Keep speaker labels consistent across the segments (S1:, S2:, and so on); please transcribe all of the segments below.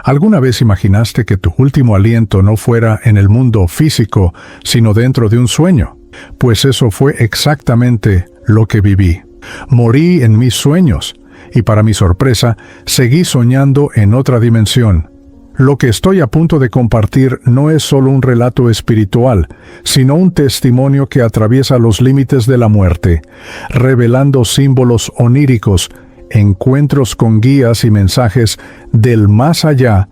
S1: ¿Alguna vez imaginaste que tu último aliento no fuera en el mundo físico, sino dentro de un sueño? Pues eso fue exactamente lo que viví. Morí en mis sueños, y para mi sorpresa, seguí soñando en otra dimensión. Lo que estoy a punto de compartir no es solo un relato espiritual, sino un testimonio que atraviesa los límites de la muerte, revelando símbolos oníricos, encuentros con guías y mensajes del más allá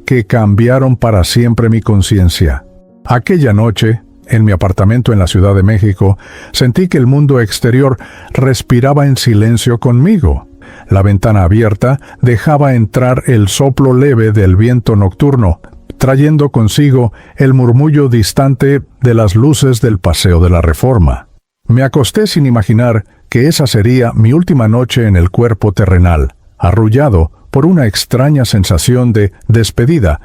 S1: que cambiaron para siempre mi conciencia. Aquella noche, en mi apartamento en la Ciudad de México, sentí que el mundo exterior respiraba en silencio conmigo. La ventana abierta dejaba entrar el soplo leve del viento nocturno, trayendo consigo el murmullo distante de las luces del Paseo de la Reforma. Me acosté sin imaginar que esa sería mi última noche en el cuerpo terrenal, arrullado por una extraña sensación de despedida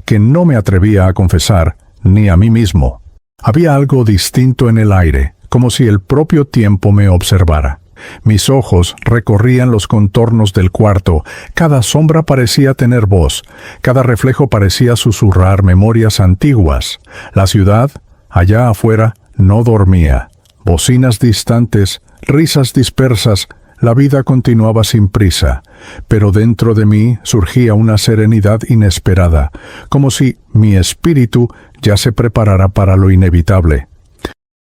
S1: que no me atrevía a confesar ni a mí mismo. Había algo distinto en el aire, como si el propio tiempo me observara. Mis ojos recorrían los contornos del cuarto, cada sombra parecía tener voz, cada reflejo parecía susurrar memorias antiguas. La ciudad, allá afuera, no dormía. Bocinas distantes, risas dispersas, la vida continuaba sin prisa, pero dentro de mí surgía una serenidad inesperada, como si mi espíritu ya se preparara para lo inevitable.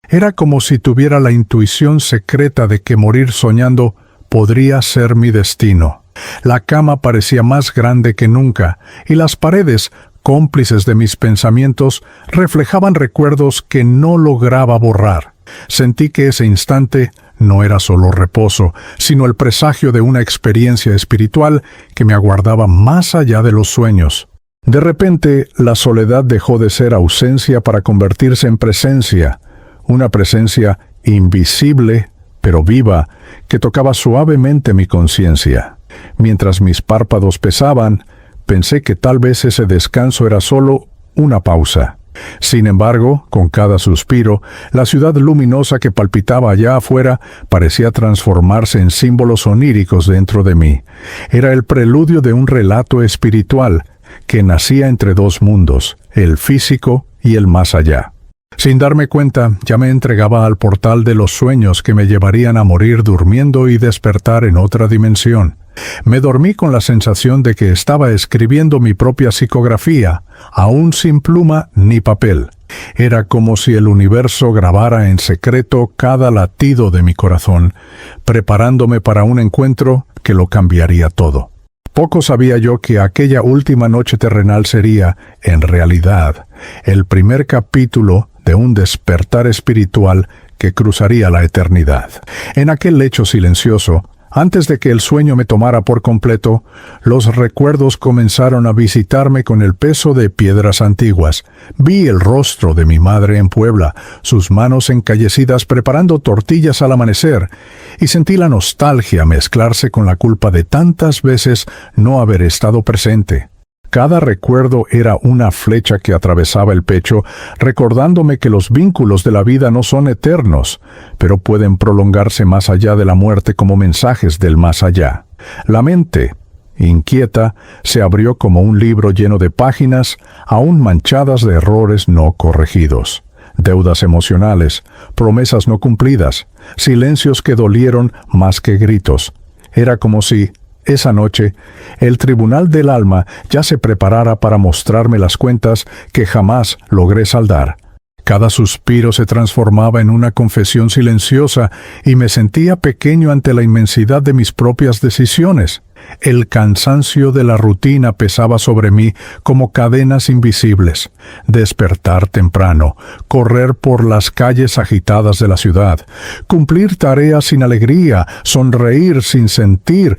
S1: Era como si tuviera la intuición secreta de que morir soñando podría ser mi destino. La cama parecía más grande que nunca, y las paredes, cómplices de mis pensamientos, reflejaban recuerdos que no lograba borrar. Sentí que ese instante no era solo reposo, sino el presagio de una experiencia espiritual que me aguardaba más allá de los sueños. De repente, la soledad dejó de ser ausencia para convertirse en presencia, una presencia invisible, pero viva, que tocaba suavemente mi conciencia. Mientras mis párpados pesaban, pensé que tal vez ese descanso era solo una pausa. Sin embargo, con cada suspiro, la ciudad luminosa que palpitaba allá afuera parecía transformarse en símbolos oníricos dentro de mí. Era el preludio de un relato espiritual que nacía entre dos mundos, el físico y el más allá. Sin darme cuenta, ya me entregaba al portal de los sueños que me llevarían a morir durmiendo y despertar en otra dimensión. Me dormí con la sensación de que estaba escribiendo mi propia psicografía, aún sin pluma ni papel. Era como si el universo grabara en secreto cada latido de mi corazón, preparándome para un encuentro que lo cambiaría todo. Poco sabía yo que aquella última noche terrenal sería, en realidad, el primer capítulo de un despertar espiritual que cruzaría la eternidad. En aquel lecho silencioso, antes de que el sueño me tomara por completo, los recuerdos comenzaron a visitarme con el peso de piedras antiguas. Vi el rostro de mi madre en Puebla, sus manos encallecidas preparando tortillas al amanecer, y sentí la nostalgia mezclarse con la culpa de tantas veces no haber estado presente. Cada recuerdo era una flecha que atravesaba el pecho, recordándome que los vínculos de la vida no son eternos, pero pueden prolongarse más allá de la muerte como mensajes del más allá. La mente, inquieta, se abrió como un libro lleno de páginas, aún manchadas de errores no corregidos. Deudas emocionales, promesas no cumplidas, silencios que dolieron más que gritos. Era como si, esa noche, el tribunal del alma ya se preparara para mostrarme las cuentas que jamás logré saldar. Cada suspiro se transformaba en una confesión silenciosa y me sentía pequeño ante la inmensidad de mis propias decisiones. El cansancio de la rutina pesaba sobre mí como cadenas invisibles. Despertar temprano, correr por las calles agitadas de la ciudad, cumplir tareas sin alegría, sonreír sin sentir.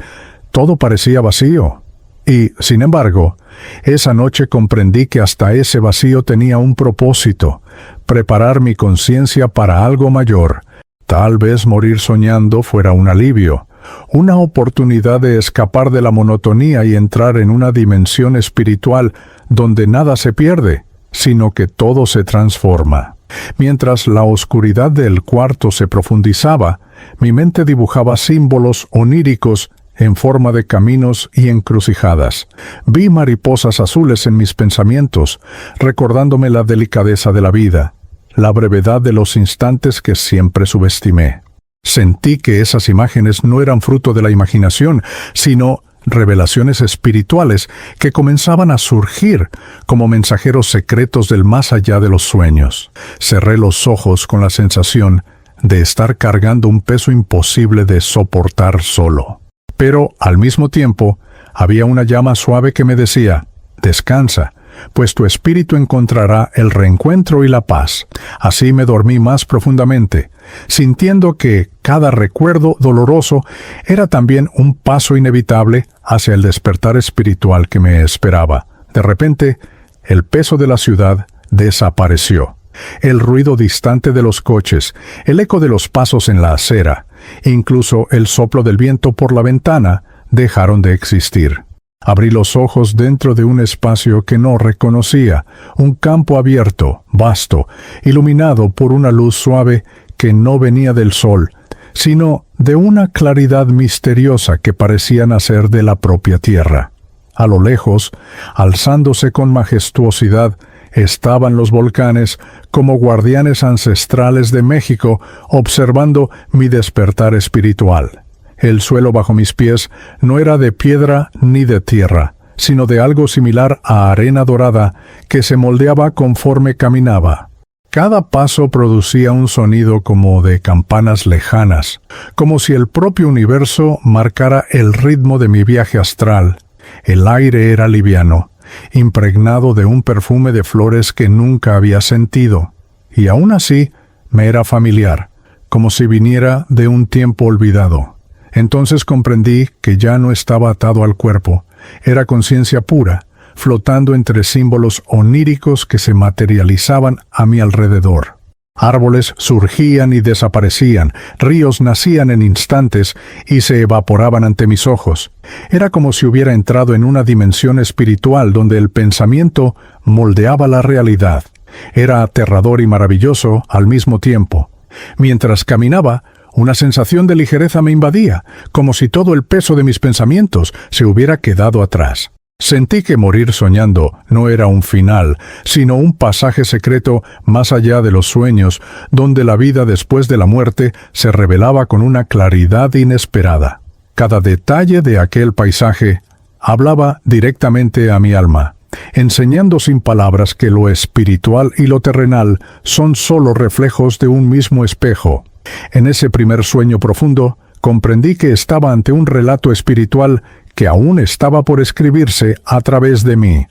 S1: Todo parecía vacío. Y, sin embargo, esa noche comprendí que hasta ese vacío tenía un propósito: preparar mi conciencia para algo mayor. Tal vez morir soñando fuera un alivio, una oportunidad de escapar de la monotonía y entrar en una dimensión espiritual donde nada se pierde, sino que todo se transforma. Mientras la oscuridad del cuarto se profundizaba, mi mente dibujaba símbolos oníricos en forma de caminos y encrucijadas. Vi mariposas azules en mis pensamientos, recordándome la delicadeza de la vida, la brevedad de los instantes que siempre subestimé. Sentí que esas imágenes no eran fruto de la imaginación, sino revelaciones espirituales que comenzaban a surgir como mensajeros secretos del más allá de los sueños. Cerré los ojos con la sensación de estar cargando un peso imposible de soportar solo. Pero, al mismo tiempo, había una llama suave que me decía: «Descansa, pues tu espíritu encontrará el reencuentro y la paz». Así me dormí más profundamente, sintiendo que cada recuerdo doloroso era también un paso inevitable hacia el despertar espiritual que me esperaba. De repente, el peso de la ciudad desapareció. El ruido distante de los coches, el eco de los pasos en la acera, incluso el soplo del viento por la ventana, dejaron de existir. Abrí los ojos dentro de un espacio que no reconocía, un campo abierto, vasto, iluminado por una luz suave que no venía del sol, sino de una claridad misteriosa que parecía nacer de la propia tierra. A lo lejos, alzándose con majestuosidad, estaban los volcanes como guardianes ancestrales de México, observando mi despertar espiritual. El suelo bajo mis pies no era de piedra ni de tierra, sino de algo similar a arena dorada que se moldeaba conforme caminaba. Cada paso producía un sonido como de campanas lejanas, como si el propio universo marcara el ritmo de mi viaje astral. El aire era liviano, impregnado de un perfume de flores que nunca había sentido, y aún así me era familiar, como si viniera de un tiempo olvidado. Entonces comprendí que ya no estaba atado al cuerpo, era conciencia pura, flotando entre símbolos oníricos que se materializaban a mi alrededor. Árboles surgían y desaparecían, ríos nacían en instantes y se evaporaban ante mis ojos. Era como si hubiera entrado en una dimensión espiritual donde el pensamiento moldeaba la realidad. Era aterrador y maravilloso al mismo tiempo. Mientras caminaba, una sensación de ligereza me invadía, como si todo el peso de mis pensamientos se hubiera quedado atrás. Sentí que morir soñando no era un final, sino un pasaje secreto más allá de los sueños, donde la vida después de la muerte se revelaba con una claridad inesperada. Cada detalle de aquel paisaje hablaba directamente a mi alma, enseñando sin palabras que lo espiritual y lo terrenal son solo reflejos de un mismo espejo. En ese primer sueño profundo, comprendí que estaba ante un relato espiritual que aún estaba por escribirse a través de mí.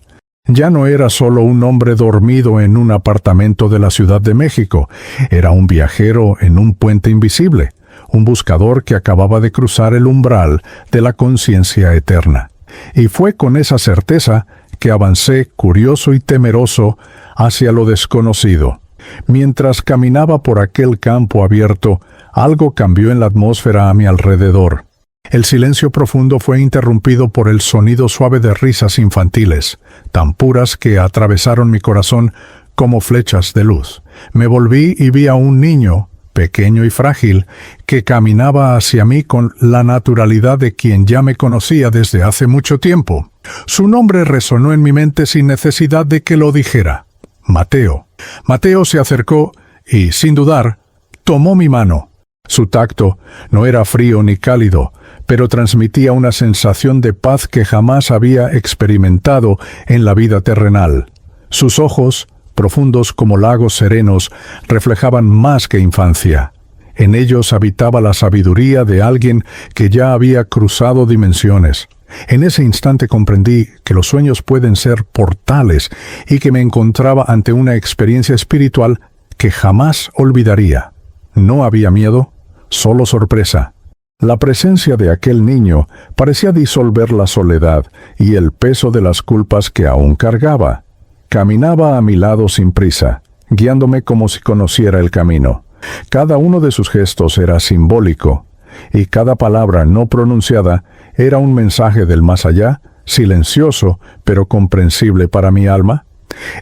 S1: Ya no era solo un hombre dormido en un apartamento de la Ciudad de México, era un viajero en un puente invisible, un buscador que acababa de cruzar el umbral de la conciencia eterna. Y fue con esa certeza que avancé, curioso y temeroso, hacia lo desconocido. Mientras caminaba por aquel campo abierto, algo cambió en la atmósfera a mi alrededor. El silencio profundo fue interrumpido por el sonido suave de risas infantiles, tan puras que atravesaron mi corazón como flechas de luz. Me volví y vi a un niño, pequeño y frágil, que caminaba hacia mí con la naturalidad de quien ya me conocía desde hace mucho tiempo. Su nombre resonó en mi mente sin necesidad de que lo dijera: Mateo. Mateo se acercó y, sin dudar, tomó mi mano. Su tacto no era frío ni cálido, pero transmitía una sensación de paz que jamás había experimentado en la vida terrenal. Sus ojos, profundos como lagos serenos, reflejaban más que infancia. En ellos habitaba la sabiduría de alguien que ya había cruzado dimensiones. En ese instante comprendí que los sueños pueden ser portales y que me encontraba ante una experiencia espiritual que jamás olvidaría. No había miedo, solo sorpresa. La presencia de aquel niño parecía disolver la soledad y el peso de las culpas que aún cargaba. Caminaba a mi lado sin prisa, guiándome como si conociera el camino. Cada uno de sus gestos era simbólico, y cada palabra no pronunciada era un mensaje del más allá, silencioso pero comprensible para mi alma.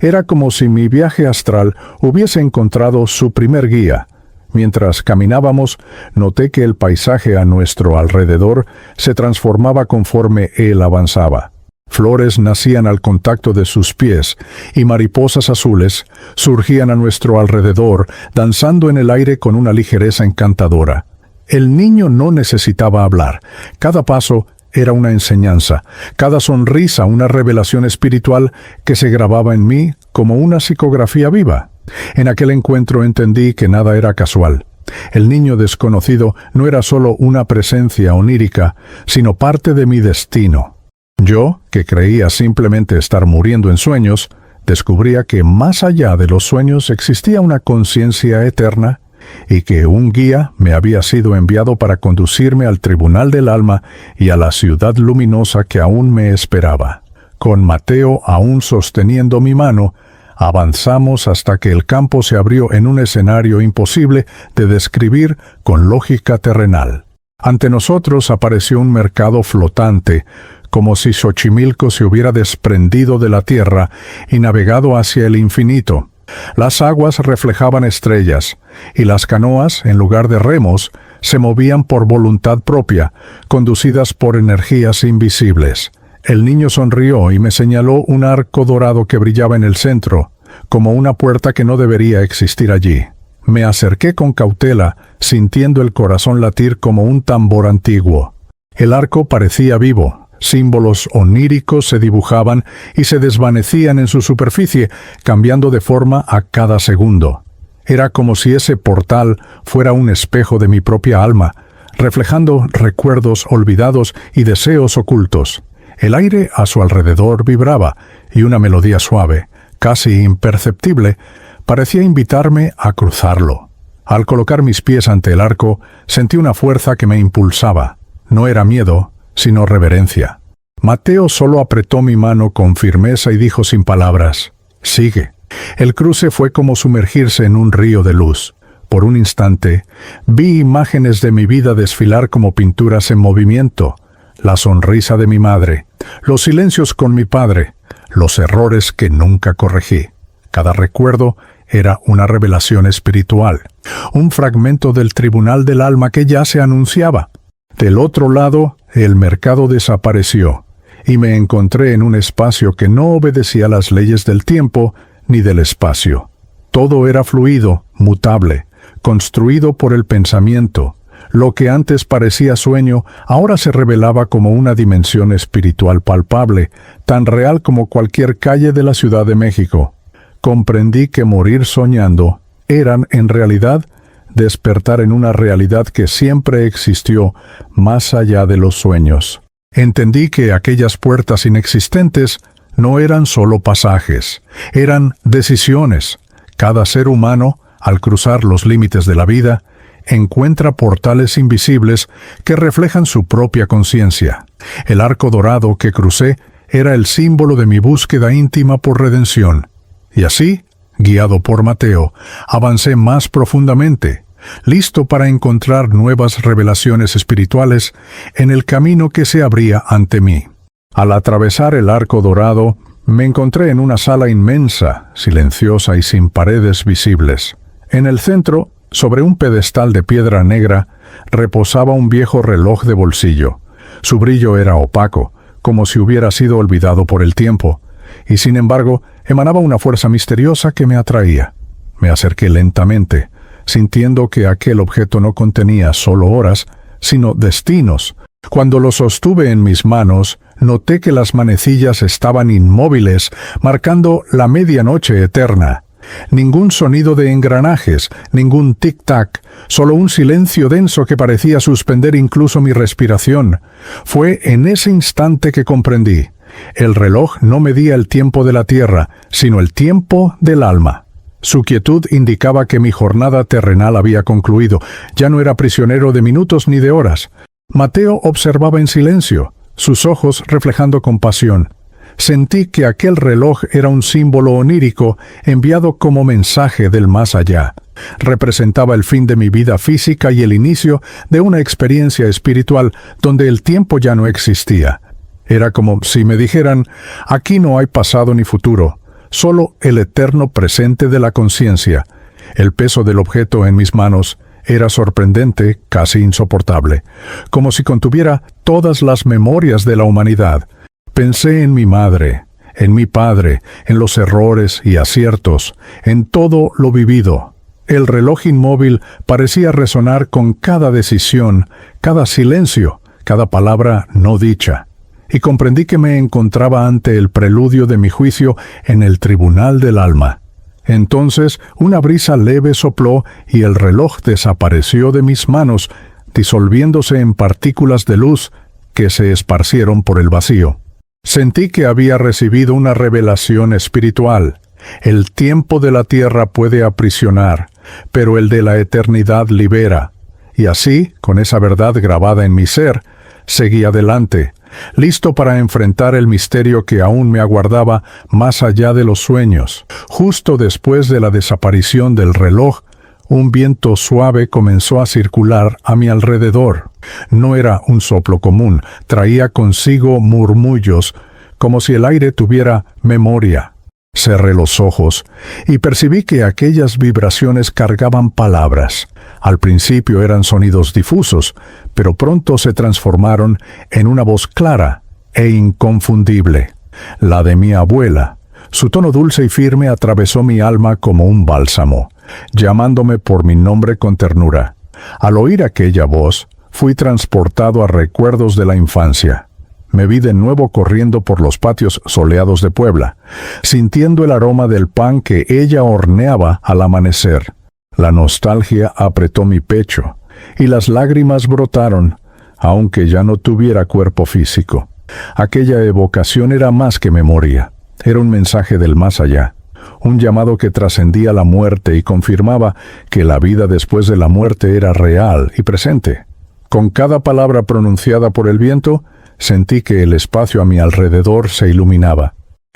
S1: Era como si mi viaje astral hubiese encontrado su primer guía, Mientras caminábamos, noté que el paisaje a nuestro alrededor se transformaba conforme él avanzaba. Flores nacían al contacto de sus pies y mariposas azules surgían a nuestro alrededor, danzando en el aire con una ligereza encantadora. El niño no necesitaba hablar. Cada paso era una enseñanza, cada sonrisa una revelación espiritual que se grababa en mí como una psicografía viva. En aquel encuentro entendí que nada era casual. El niño desconocido no era solo una presencia onírica, sino parte de mi destino. Yo, que creía simplemente estar muriendo en sueños, descubría que más allá de los sueños existía una conciencia eterna y que un guía me había sido enviado para conducirme al tribunal del alma y a la ciudad luminosa que aún me esperaba. Con Mateo aún sosteniendo mi mano, avanzamos hasta que el campo se abrió en un escenario imposible de describir con lógica terrenal. Ante nosotros apareció un mercado flotante, como si Xochimilco se hubiera desprendido de la tierra y navegado hacia el infinito. Las aguas reflejaban estrellas, y las canoas, en lugar de remos, se movían por voluntad propia, conducidas por energías invisibles. El niño sonrió y me señaló un arco dorado que brillaba en el centro, como una puerta que no debería existir allí. Me acerqué con cautela, sintiendo el corazón latir como un tambor antiguo. El arco parecía vivo. Símbolos oníricos se dibujaban y se desvanecían en su superficie, cambiando de forma a cada segundo. Era como si ese portal fuera un espejo de mi propia alma, reflejando recuerdos olvidados y deseos ocultos. El aire a su alrededor vibraba, y una melodía suave, casi imperceptible, parecía invitarme a cruzarlo. Al colocar mis pies ante el arco, sentí una fuerza que me impulsaba. No era miedo, sino reverencia. Mateo solo apretó mi mano con firmeza y dijo sin palabras: «Sigue». El cruce fue como sumergirse en un río de luz. Por un instante, vi imágenes de mi vida desfilar como pinturas en movimiento. La sonrisa de mi madre, los silencios con mi padre, los errores que nunca corregí. Cada recuerdo era una revelación espiritual, un fragmento del tribunal del alma que ya se anunciaba. Del otro lado, el mercado desapareció, y me encontré en un espacio que no obedecía las leyes del tiempo ni del espacio. Todo era fluido, mutable, construido por el pensamiento. Lo que antes parecía sueño, ahora se revelaba como una dimensión espiritual palpable, tan real como cualquier calle de la Ciudad de México. Comprendí que morir soñando eran, en realidad, despertar en una realidad que siempre existió más allá de los sueños. Entendí que aquellas puertas inexistentes no eran solo pasajes, eran decisiones. Cada ser humano, al cruzar los límites de la vida, encuentra portales invisibles que reflejan su propia conciencia. El arco dorado que crucé era el símbolo de mi búsqueda íntima por redención. Y así, guiado por Mateo, avancé más profundamente, listo para encontrar nuevas revelaciones espirituales en el camino que se abría ante mí. Al atravesar el arco dorado, me encontré en una sala inmensa, silenciosa y sin paredes visibles. En el centro, sobre un pedestal de piedra negra, reposaba un viejo reloj de bolsillo. Su brillo era opaco, como si hubiera sido olvidado por el tiempo, y sin embargo, emanaba una fuerza misteriosa que me atraía. Me acerqué lentamente, sintiendo que aquel objeto no contenía solo horas, sino destinos. Cuando lo sostuve en mis manos, noté que las manecillas estaban inmóviles, marcando la medianoche eterna. Ningún sonido de engranajes, ningún tic-tac, solo un silencio denso que parecía suspender incluso mi respiración. Fue en ese instante que comprendí. El reloj no medía el tiempo de la tierra, sino el tiempo del alma. Su quietud indicaba que mi jornada terrenal había concluido. Ya no era prisionero de minutos ni de horas. Mateo observaba en silencio, sus ojos reflejando compasión. Sentí que aquel reloj era un símbolo onírico enviado como mensaje del más allá. Representaba el fin de mi vida física y el inicio de una experiencia espiritual donde el tiempo ya no existía. Era como si me dijeran: aquí no hay pasado ni futuro, solo el eterno presente de la conciencia. El peso del objeto en mis manos era sorprendente, casi insoportable, como si contuviera todas las memorias de la humanidad. Pensé en mi madre, en mi padre, en los errores y aciertos, en todo lo vivido. El reloj inmóvil parecía resonar con cada decisión, cada silencio, cada palabra no dicha. Y comprendí que me encontraba ante el preludio de mi juicio en el tribunal del alma. Entonces una brisa leve sopló y el reloj desapareció de mis manos, disolviéndose en partículas de luz que se esparcieron por el vacío. Sentí que había recibido una revelación espiritual. El tiempo de la tierra puede aprisionar, pero el de la eternidad libera. Y así, con esa verdad grabada en mi ser, seguí adelante, listo para enfrentar el misterio que aún me aguardaba más allá de los sueños. Justo después de la desaparición del reloj, un viento suave comenzó a circular a mi alrededor. No era un soplo común, traía consigo murmullos, como si el aire tuviera memoria. Cerré los ojos y percibí que aquellas vibraciones cargaban palabras. Al principio eran sonidos difusos, pero pronto se transformaron en una voz clara e inconfundible, la de mi abuela. Su tono dulce y firme atravesó mi alma como un bálsamo, llamándome por mi nombre con ternura. Al oír aquella voz, fui transportado a recuerdos de la infancia. Me vi de nuevo corriendo por los patios soleados de Puebla, sintiendo el aroma del pan que ella horneaba al amanecer. La nostalgia apretó mi pecho, y las lágrimas brotaron, aunque ya no tuviera cuerpo físico. Aquella evocación era más que memoria, era un mensaje del más allá, un llamado que trascendía la muerte y confirmaba que la vida después de la muerte era real y presente. Con cada palabra pronunciada por el viento, sentí que el espacio a mi alrededor se iluminaba.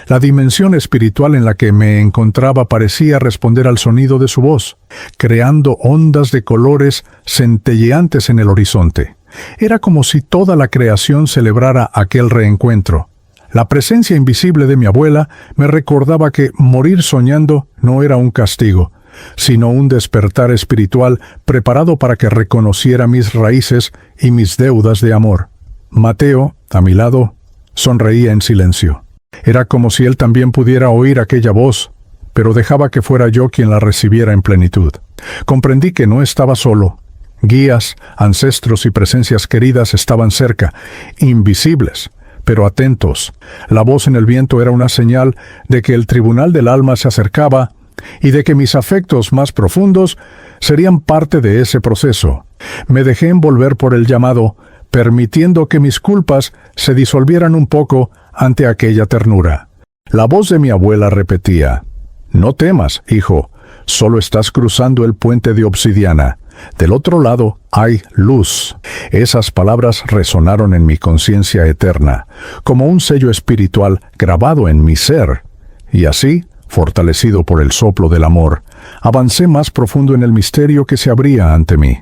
S1: La dimensión espiritual en la que me encontraba parecía responder al sonido de su voz, creando ondas de colores centelleantes en el horizonte. Era como si toda la creación celebrara aquel reencuentro. La presencia invisible de mi abuela me recordaba que morir soñando no era un castigo, sino un despertar espiritual preparado para que reconociera mis raíces y mis deudas de amor. Mateo, a mi lado, sonreía en silencio. Era como si él también pudiera oír aquella voz, pero dejaba que fuera yo quien la recibiera en plenitud. Comprendí que no estaba solo. Guías, ancestros y presencias queridas estaban cerca, invisibles, pero atentos. La voz en el viento era una señal de que el tribunal del alma se acercaba y de que mis afectos más profundos serían parte de ese proceso. Me dejé envolver por el llamado, permitiendo que mis culpas se disolvieran un poco ante aquella ternura. La voz de mi abuela repetía: «No temas, hijo, solo estás cruzando el puente de obsidiana. Del otro lado hay luz». Esas palabras resonaron en mi conciencia eterna, como un sello espiritual grabado en mi ser. Y así, fortalecido por el soplo del amor, avancé más profundo en el misterio que se abría ante mí.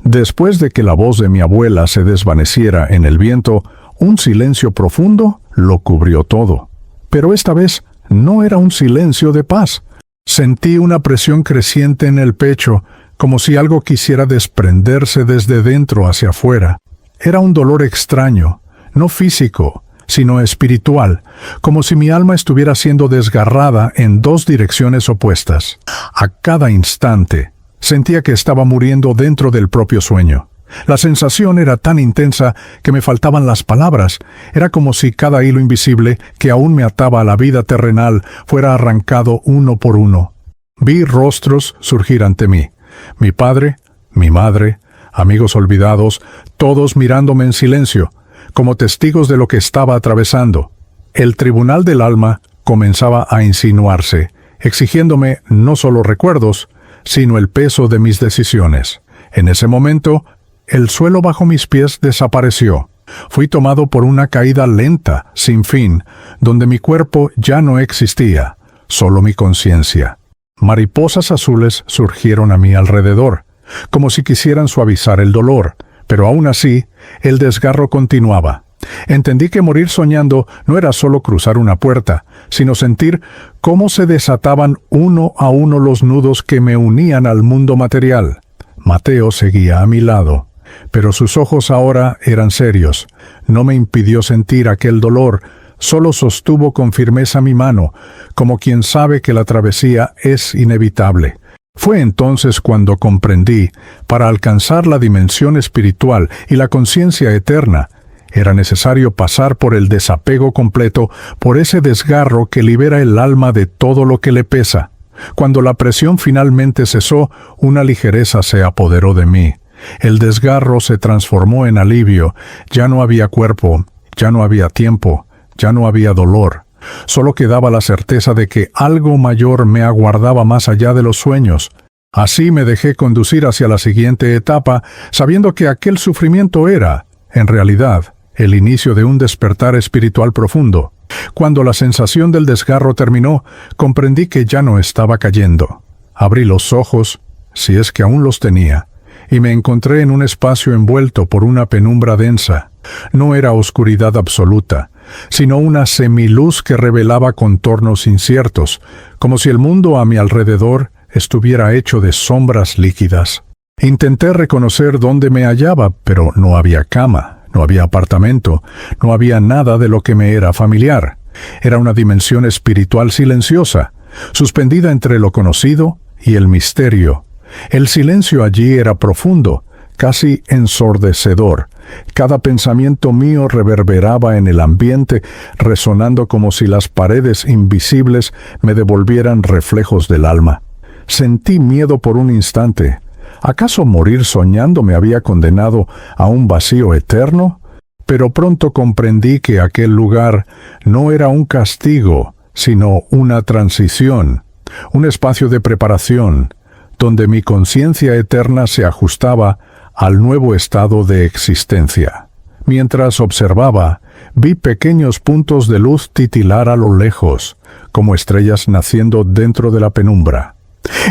S1: Después de que la voz de mi abuela se desvaneciera en el viento, un silencio profundo lo cubrió todo. Pero esta vez no era un silencio de paz. Sentí una presión creciente en el pecho, como si algo quisiera desprenderse desde dentro hacia afuera. Era un dolor extraño, no físico, sino espiritual, como si mi alma estuviera siendo desgarrada en dos direcciones opuestas. A cada instante, sentía que estaba muriendo dentro del propio sueño. La sensación era tan intensa que me faltaban las palabras. Era como si cada hilo invisible que aún me ataba a la vida terrenal fuera arrancado uno por uno. Vi rostros surgir ante mí. Mi padre, mi madre, amigos olvidados, todos mirándome en silencio, como testigos de lo que estaba atravesando. El tribunal del alma comenzaba a insinuarse, exigiéndome no solo recuerdos, sino el peso de mis decisiones. En ese momento, el suelo bajo mis pies desapareció. Fui tomado por una caída lenta, sin fin, donde mi cuerpo ya no existía, solo mi conciencia. Mariposas azules surgieron a mi alrededor, como si quisieran suavizar el dolor, pero aún así, el desgarro continuaba. Entendí que morir soñando no era solo cruzar una puerta, sino sentir cómo se desataban uno a uno los nudos que me unían al mundo material. Mateo seguía a mi lado, pero sus ojos ahora eran serios. No me impidió sentir aquel dolor, solo sostuvo con firmeza mi mano, como quien sabe que la travesía es inevitable. Fue entonces cuando comprendí, para alcanzar la dimensión espiritual y la conciencia eterna, era necesario pasar por el desapego completo, por ese desgarro que libera el alma de todo lo que le pesa. Cuando la presión finalmente cesó, una ligereza se apoderó de mí. El desgarro se transformó en alivio. Ya no había cuerpo, ya no había tiempo, ya no había dolor. Solo quedaba la certeza de que algo mayor me aguardaba más allá de los sueños. Así me dejé conducir hacia la siguiente etapa, sabiendo que aquel sufrimiento era, en realidad, el inicio de un despertar espiritual profundo. Cuando la sensación del desgarro terminó, comprendí que ya no estaba cayendo. Abrí los ojos, si es que aún los tenía, y me encontré en un espacio envuelto por una penumbra densa. No era oscuridad absoluta, sino una semiluz que revelaba contornos inciertos, como si el mundo a mi alrededor estuviera hecho de sombras líquidas. Intenté reconocer dónde me hallaba, pero no había cama, no había apartamento, no había nada de lo que me era familiar. Era una dimensión espiritual silenciosa, suspendida entre lo conocido y el misterio. El silencio allí era profundo, casi ensordecedor. Cada pensamiento mío reverberaba en el ambiente, resonando como si las paredes invisibles me devolvieran reflejos del alma. Sentí miedo por un instante. ¿Acaso morir soñando me había condenado a un vacío eterno? Pero pronto comprendí que aquel lugar no era un castigo, sino una transición, un espacio de preparación, donde mi conciencia eterna se ajustaba al nuevo estado de existencia. Mientras observaba, vi pequeños puntos de luz titilar a lo lejos, como estrellas naciendo dentro de la penumbra.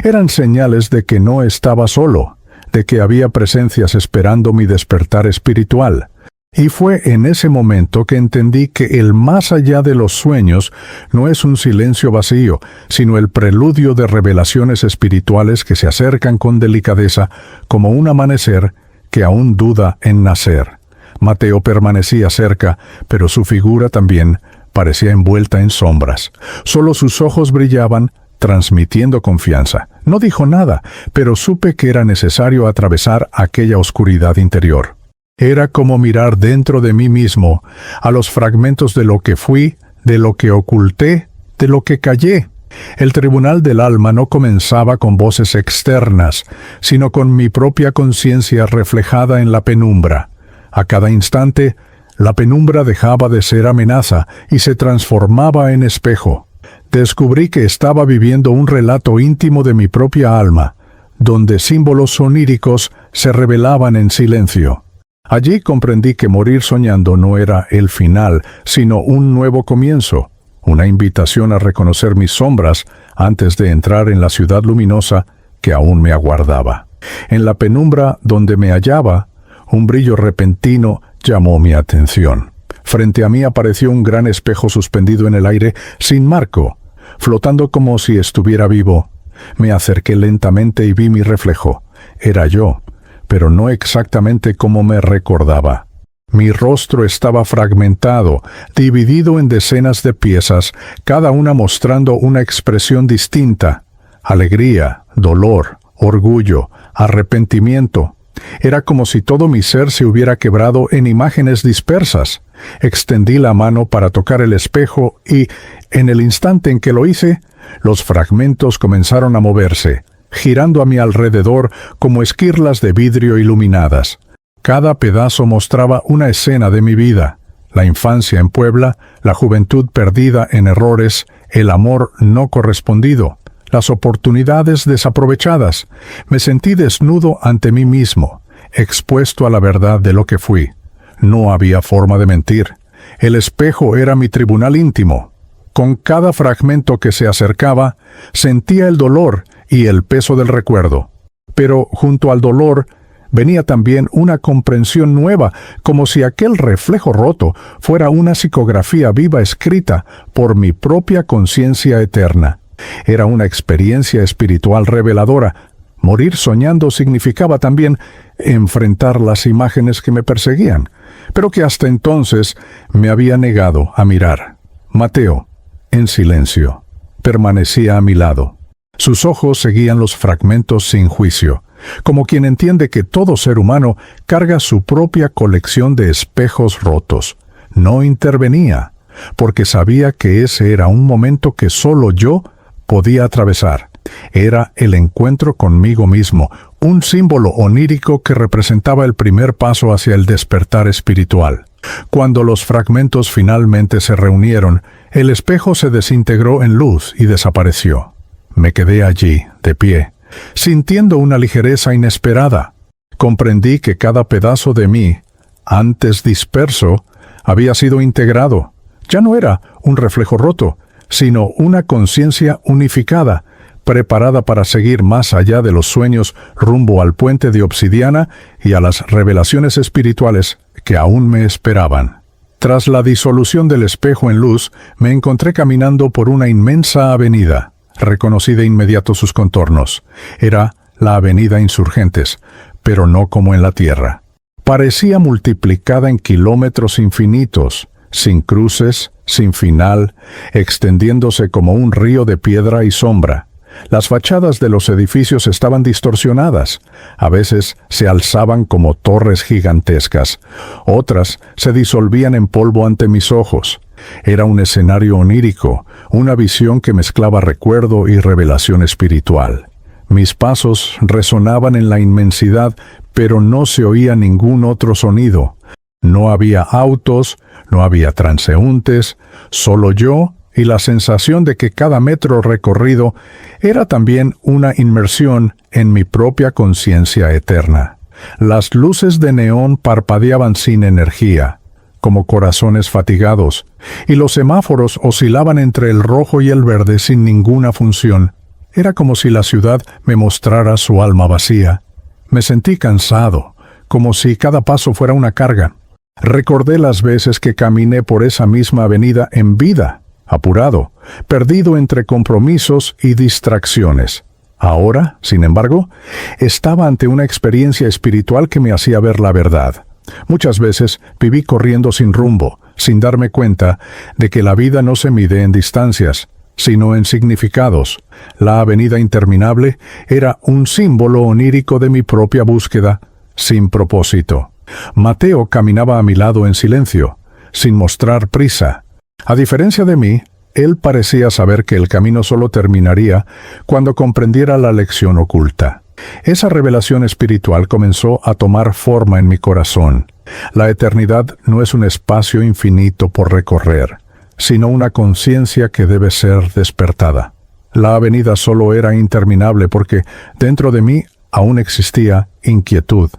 S1: Eran señales de que no estaba solo, de que había presencias esperando mi despertar espiritual. Y fue en ese momento que entendí que el más allá de los sueños no es un silencio vacío, sino el preludio de revelaciones espirituales que se acercan con delicadeza, como un amanecer que aún duda en nacer. Mateo permanecía cerca, pero su figura también parecía envuelta en sombras. Solo sus ojos brillaban, transmitiendo confianza. No dijo nada, pero supe que era necesario atravesar aquella oscuridad interior. Era como mirar dentro de mí mismo, a los fragmentos de lo que fui, de lo que oculté, de lo que callé. El tribunal del alma no comenzaba con voces externas, sino con mi propia conciencia reflejada en la penumbra. A cada instante, la penumbra dejaba de ser amenaza y se transformaba en espejo. Descubrí que estaba viviendo un relato íntimo de mi propia alma, donde símbolos oníricos se revelaban en silencio. Allí comprendí que morir soñando no era el final, sino un nuevo comienzo, una invitación a reconocer mis sombras antes de entrar en la ciudad luminosa que aún me aguardaba. En la penumbra donde me hallaba, un brillo repentino llamó mi atención. Frente a mí apareció un gran espejo suspendido en el aire, sin marco, flotando como si estuviera vivo. Me acerqué lentamente y vi mi reflejo. Era yo, pero no exactamente como me recordaba. Mi rostro estaba fragmentado, dividido en decenas de piezas, cada una mostrando una expresión distinta: alegría, dolor, orgullo, arrepentimiento. Era como si todo mi ser se hubiera quebrado en imágenes dispersas. Extendí la mano para tocar el espejo y, en el instante en que lo hice, los fragmentos comenzaron a moverse, girando a mi alrededor como esquirlas de vidrio iluminadas. Cada pedazo mostraba una escena de mi vida: la infancia en Puebla, la juventud perdida en errores, el amor no correspondido, las oportunidades desaprovechadas. Me sentí desnudo ante mí mismo, expuesto a la verdad de lo que fui. No había forma de mentir. El espejo era mi tribunal íntimo. Con cada fragmento que se acercaba, sentía el dolor y el peso del recuerdo. Pero junto al dolor, venía también una comprensión nueva, como si aquel reflejo roto fuera una psicografía viva escrita por mi propia conciencia eterna. Era una experiencia espiritual reveladora. Morir soñando significaba también enfrentar las imágenes que me perseguían, pero que hasta entonces me había negado a mirar. Mateo, en silencio, permanecía a mi lado. Sus ojos seguían los fragmentos sin juicio, como quien entiende que todo ser humano carga su propia colección de espejos rotos. No intervenía, porque sabía que ese era un momento que solo yo podía atravesar. Era el encuentro conmigo mismo, un símbolo onírico que representaba el primer paso hacia el despertar espiritual. Cuando los fragmentos finalmente se reunieron, el espejo se desintegró en luz y desapareció. Me quedé allí, de pie, sintiendo una ligereza inesperada. Comprendí que cada pedazo de mí, antes disperso, había sido integrado. Ya no era un reflejo roto, sino una conciencia unificada, preparada para seguir más allá de los sueños rumbo al puente de obsidiana y a las revelaciones espirituales que aún me esperaban. Tras la disolución del espejo en luz, me encontré caminando por una inmensa avenida. Reconocí de inmediato sus contornos. Era la Avenida Insurgentes, pero no como en la tierra. Parecía multiplicada en kilómetros infinitos, sin cruces, sin final, extendiéndose como un río de piedra y sombra. Las fachadas de los edificios estaban distorsionadas. A veces se alzaban como torres gigantescas. Otras se disolvían en polvo ante mis ojos. Era un escenario onírico, una visión que mezclaba recuerdo y revelación espiritual. Mis pasos resonaban en la inmensidad, pero no se oía ningún otro sonido. No había autos, no había transeúntes, solo yo y la sensación de que cada metro recorrido era también una inmersión en mi propia conciencia eterna. Las luces de neón parpadeaban sin energía, como corazones fatigados, y los semáforos oscilaban entre el rojo y el verde sin ninguna función. Era como si la ciudad me mostrara su alma vacía. Me sentí cansado, como si cada paso fuera una carga. Recordé las veces que caminé por esa misma avenida en vida, apurado, perdido entre compromisos y distracciones. Ahora, sin embargo, estaba ante una experiencia espiritual que me hacía ver la verdad. Muchas veces viví corriendo sin rumbo, sin darme cuenta de que la vida no se mide en distancias, sino en significados. La avenida interminable era un símbolo onírico de mi propia búsqueda, sin propósito. Mateo caminaba a mi lado en silencio, sin mostrar prisa. A diferencia de mí, él parecía saber que el camino solo terminaría cuando comprendiera la lección oculta. Esa revelación espiritual comenzó a tomar forma en mi corazón. La eternidad no es un espacio infinito por recorrer, sino una conciencia que debe ser despertada. La avenida solo era interminable porque dentro de mí aún existía inquietud.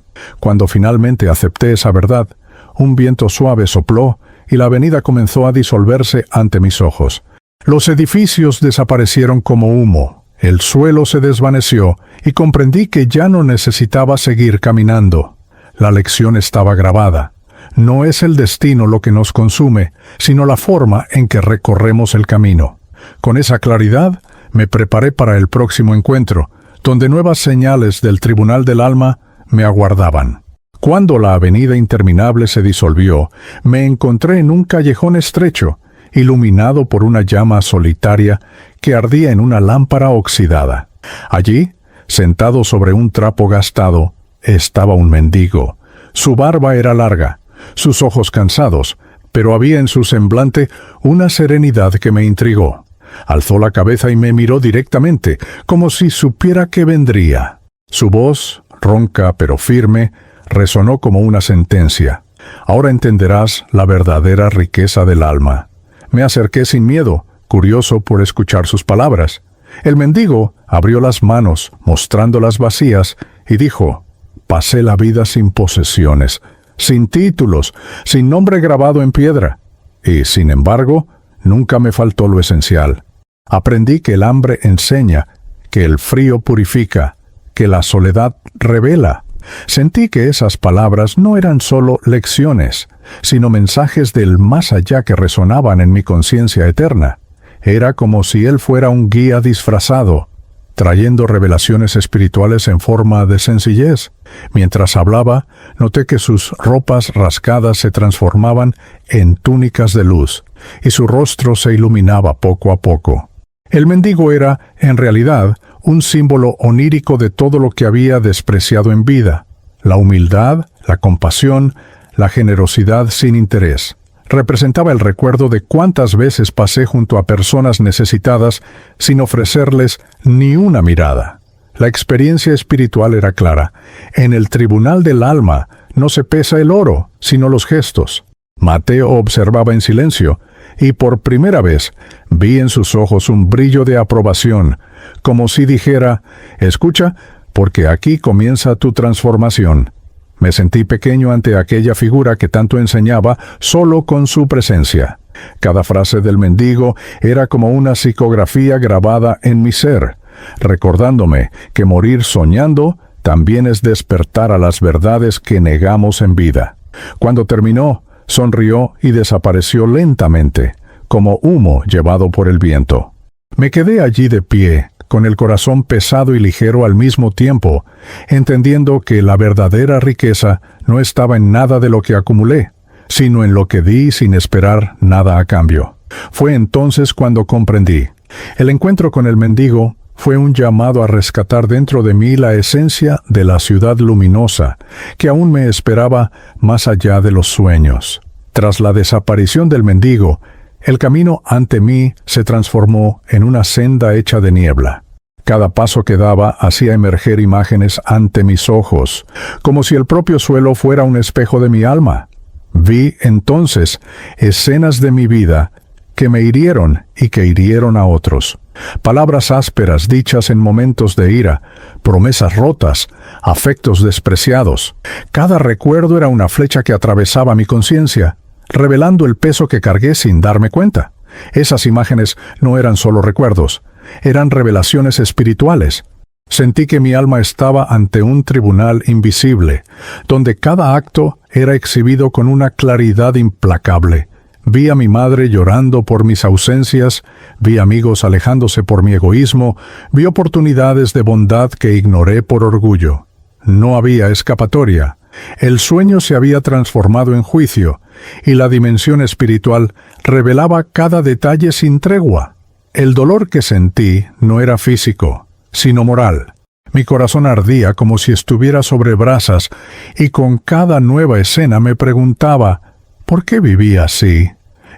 S1: Cuando finalmente acepté esa verdad, un viento suave sopló y la avenida comenzó a disolverse ante mis ojos. Los edificios desaparecieron como humo, el suelo se desvaneció y comprendí que ya no necesitaba seguir caminando. La lección estaba grabada. No es el destino lo que nos consume, sino la forma en que recorremos el camino. Con esa claridad, me preparé para el próximo encuentro, donde nuevas señales del tribunal del alma me aguardaban. Cuando la avenida interminable se disolvió, me encontré en un callejón estrecho, iluminado por una llama solitaria que ardía en una lámpara oxidada. Allí, sentado sobre un trapo gastado, estaba un mendigo. Su barba era larga, sus ojos cansados, pero había en su semblante una serenidad que me intrigó. Alzó la cabeza y me miró directamente, como si supiera que vendría. Su voz, ronca pero firme, resonó como una sentencia. Ahora entenderás la verdadera riqueza del alma. Me acerqué sin miedo, curioso por escuchar sus palabras. El mendigo abrió las manos, mostrándolas vacías, y dijo: «Pasé la vida sin posesiones, sin títulos, sin nombre grabado en piedra. Y, sin embargo, nunca me faltó lo esencial. Aprendí que el hambre enseña, que el frío purifica, que la soledad revela. Sentí que esas palabras no eran solo lecciones, sino mensajes del más allá que resonaban en mi conciencia eterna. Era como si él fuera un guía disfrazado, trayendo revelaciones espirituales en forma de sencillez. Mientras hablaba, noté que sus ropas rascadas se transformaban en túnicas de luz, y su rostro se iluminaba poco a poco. El mendigo era, en realidad, un símbolo onírico de todo lo que había despreciado en vida: la humildad, la compasión, la generosidad sin interés. Representaba el recuerdo de cuántas veces pasé junto a personas necesitadas sin ofrecerles ni una mirada. La experiencia espiritual era clara. En el tribunal del alma no se pesa el oro, sino los gestos. Mateo observaba en silencio, y por primera vez vi en sus ojos un brillo de aprobación, como si dijera: «Escucha, porque aquí comienza tu transformación». Me sentí pequeño ante aquella figura que tanto enseñaba solo con su presencia. Cada frase del mendigo era como una psicografía grabada en mi ser, recordándome que morir soñando también es despertar a las verdades que negamos en vida. Cuando terminó, sonrió y desapareció lentamente, como humo llevado por el viento. Me quedé allí de pie, con el corazón pesado y ligero al mismo tiempo, entendiendo que la verdadera riqueza no estaba en nada de lo que acumulé, sino en lo que di sin esperar nada a cambio. Fue entonces cuando comprendí. El encuentro con el mendigo fue un llamado a rescatar dentro de mí la esencia de la ciudad luminosa, que aún me esperaba más allá de los sueños. Tras la desaparición del mendigo, el camino ante mí se transformó en una senda hecha de niebla. Cada paso que daba hacía emerger imágenes ante mis ojos, como si el propio suelo fuera un espejo de mi alma. Vi entonces escenas de mi vida que me hirieron y que hirieron a otros. Palabras ásperas dichas en momentos de ira, promesas rotas, afectos despreciados. Cada recuerdo era una flecha que atravesaba mi conciencia, revelando el peso que cargué sin darme cuenta. Esas imágenes no eran solo recuerdos, eran revelaciones espirituales. Sentí que mi alma estaba ante un tribunal invisible, donde cada acto era exhibido con una claridad implacable. Vi a mi madre llorando por mis ausencias, vi amigos alejándose por mi egoísmo, vi oportunidades de bondad que ignoré por orgullo. No había escapatoria. El sueño se había transformado en juicio, y la dimensión espiritual revelaba cada detalle sin tregua. El dolor que sentí no era físico, sino moral. Mi corazón ardía como si estuviera sobre brasas, y con cada nueva escena me preguntaba: ¿por qué vivía así?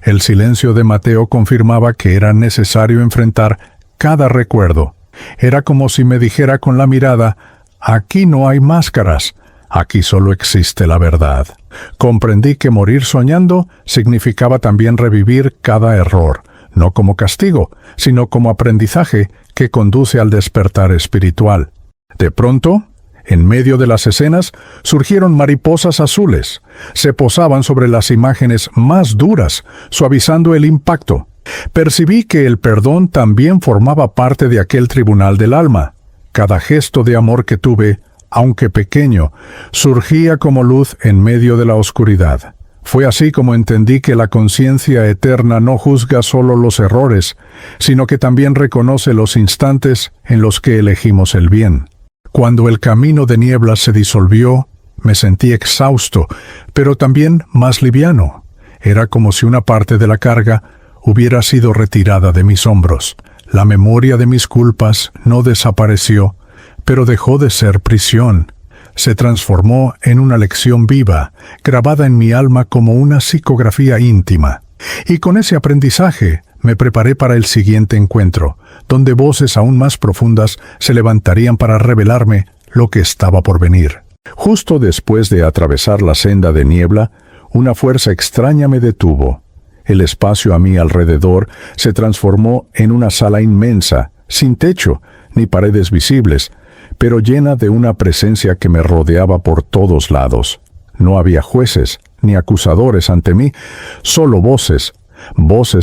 S1: El silencio de Mateo confirmaba que era necesario enfrentar cada recuerdo. Era como si me dijera con la mirada: aquí no hay máscaras, aquí solo existe la verdad. Comprendí que morir soñando significaba también revivir cada error, no como castigo, sino como aprendizaje que conduce al despertar espiritual. De pronto, en medio de las escenas, surgieron mariposas azules. Se posaban sobre las imágenes más duras, suavizando el impacto. Percibí que el perdón también formaba parte de aquel tribunal del alma. Cada gesto de amor que tuve, aunque pequeño, surgía como luz en medio de la oscuridad. Fue así como entendí que la conciencia eterna no juzga solo los errores, sino que también reconoce los instantes en los que elegimos el bien. Cuando el camino de niebla se disolvió, me sentí exhausto, pero también más liviano. Era como si una parte de la carga hubiera sido retirada de mis hombros. La memoria de mis culpas no desapareció, pero dejó de ser prisión. Se transformó en una lección viva, grabada en mi alma como una psicografía íntima. Y con ese aprendizaje me preparé para el siguiente encuentro, donde voces aún más profundas se levantarían para revelarme lo que estaba por venir. Justo después de atravesar la senda de niebla, una fuerza extraña me detuvo. El espacio a mi alrededor se transformó en una sala inmensa, sin techo ni paredes visibles, pero llena de una presencia que me rodeaba por todos lados. No había jueces ni acusadores ante mí, solo voces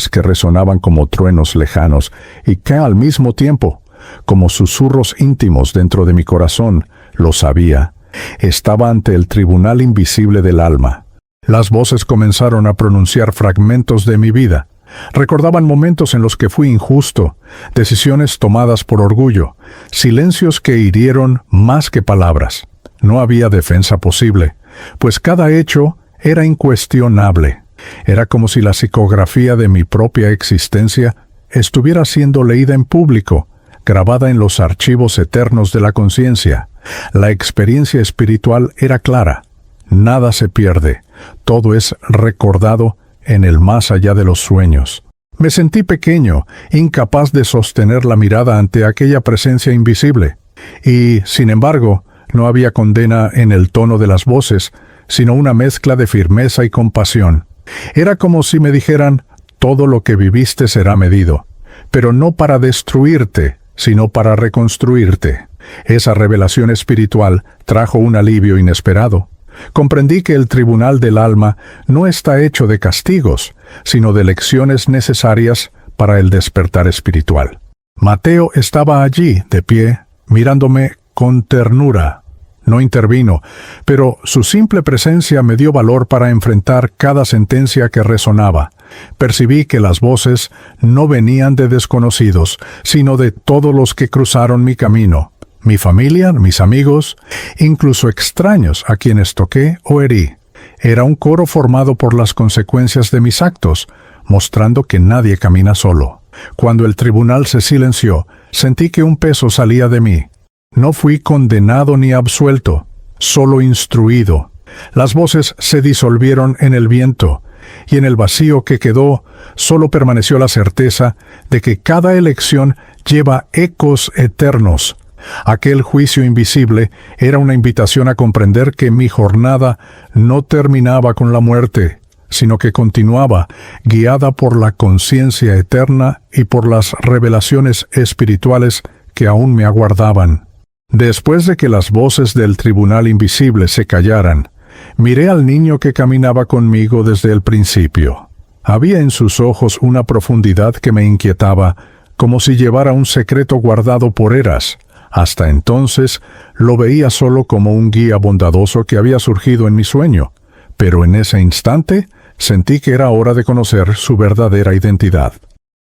S1: que resonaban como truenos lejanos y que al mismo tiempo, como susurros íntimos dentro de mi corazón, lo sabía, Estaba ante el tribunal invisible del alma. Las voces comenzaron a pronunciar fragmentos de mi vida. Recordaban momentos en los que fui injusto, decisiones tomadas por orgullo, silencios que hirieron más que palabras. No había defensa posible, pues cada hecho era incuestionable. Era como si la psicografía de mi propia existencia estuviera siendo leída en público, grabada en los archivos eternos de la conciencia. La experiencia espiritual era clara. Nada se pierde, todo es recordado en el más allá de los sueños. Me sentí pequeño, incapaz de sostener la mirada ante aquella presencia invisible. Y, sin embargo, no había condena en el tono de las voces, sino una mezcla de firmeza y compasión. Era como si me dijeran: todo lo que viviste será medido, pero no para destruirte, sino para reconstruirte. Esa revelación espiritual trajo un alivio inesperado. Comprendí que el tribunal del alma no está hecho de castigos, sino de lecciones necesarias para el despertar espiritual. Mateo estaba allí, de pie, mirándome con ternura. No intervino, pero su simple presencia me dio valor para enfrentar cada sentencia que resonaba. Percibí que las voces no venían de desconocidos, sino de todos los que cruzaron mi camino. Mi familia, mis amigos, incluso extraños a quienes toqué o herí. Era un coro formado por las consecuencias de mis actos, mostrando que nadie camina solo. Cuando el tribunal se silenció, sentí que un peso salía de mí. No fui condenado ni absuelto, solo instruido. Las voces se disolvieron en el viento, y en el vacío que quedó solo permaneció la certeza de que cada elección lleva ecos eternos. Aquel juicio invisible era una invitación a comprender que mi jornada no terminaba con la muerte, sino que continuaba, guiada por la conciencia eterna y por las revelaciones espirituales que aún me aguardaban. Después de que las voces del tribunal invisible se callaran, miré al niño que caminaba conmigo desde el principio. Había en sus ojos una profundidad que me inquietaba, como si llevara un secreto guardado por eras. Hasta entonces lo veía solo como un guía bondadoso que había surgido en mi sueño, pero en ese instante sentí que era hora de conocer su verdadera identidad.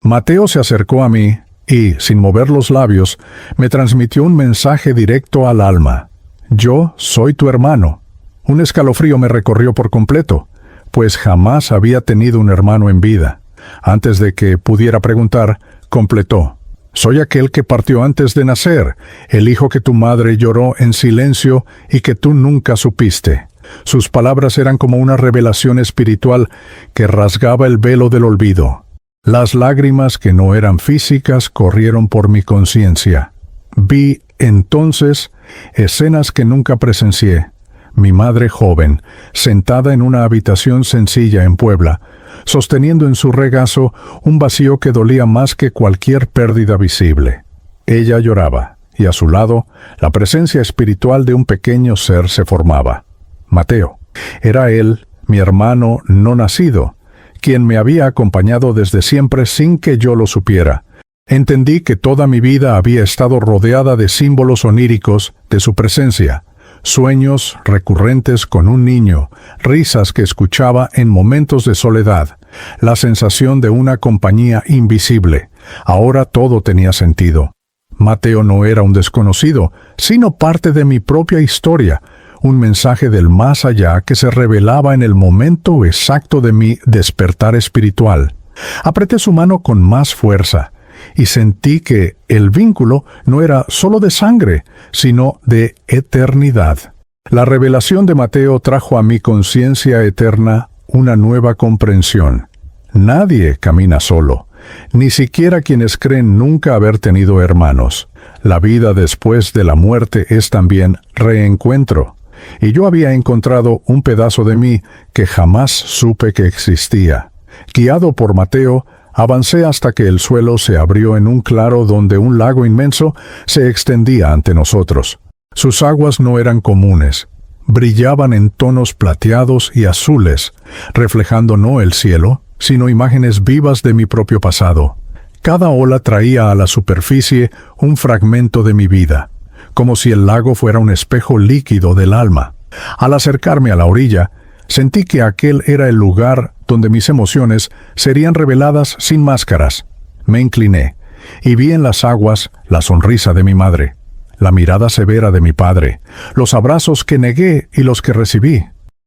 S1: Mateo se acercó a mí y, sin mover los labios, me transmitió un mensaje directo al alma. Yo soy tu hermano. Un escalofrío me recorrió por completo, pues jamás había tenido un hermano en vida. Antes de que pudiera preguntar, completó: soy aquel que partió antes de nacer, el hijo que tu madre lloró en silencio y que tú nunca supiste. Sus palabras eran como una revelación espiritual que rasgaba el velo del olvido. Las lágrimas que no eran físicas corrieron por mi conciencia. Vi, entonces, escenas que nunca presencié. Mi madre joven, sentada en una habitación sencilla en Puebla, sosteniendo en su regazo un vacío que dolía más que cualquier pérdida visible. Ella lloraba, y a su lado, la presencia espiritual de un pequeño ser se formaba. Mateo. Era él, mi hermano no nacido, quien me había acompañado desde siempre sin que yo lo supiera. Entendí que toda mi vida había estado rodeada de símbolos oníricos de su presencia, sueños recurrentes con un niño, risas que escuchaba en momentos de soledad, la sensación de una compañía invisible. Ahora todo tenía sentido. Mateo no era un desconocido, sino parte de mi propia historia, un mensaje del más allá que se revelaba en el momento exacto de mi despertar espiritual. Apreté su mano con más fuerza y sentí que el vínculo no era solo de sangre, sino de eternidad. La revelación de Mateo trajo a mi conciencia eterna una nueva comprensión. Nadie camina solo, ni siquiera quienes creen nunca haber tenido hermanos. La vida después de la muerte es también reencuentro. Y yo había encontrado un pedazo de mí que jamás supe que existía. Guiado por Mateo, avancé hasta que el suelo se abrió en un claro donde un lago inmenso se extendía ante nosotros. Sus aguas no eran comunes. Brillaban en tonos plateados y azules, reflejando no el cielo, sino imágenes vivas de mi propio pasado. Cada ola traía a la superficie un fragmento de mi vida. como si el lago fuera un espejo líquido del alma. Al acercarme a la orilla, sentí que aquel era el lugar donde mis emociones serían reveladas sin máscaras. Me incliné y vi en las aguas la sonrisa de mi madre, la mirada severa de mi padre, los abrazos que negué y los que recibí.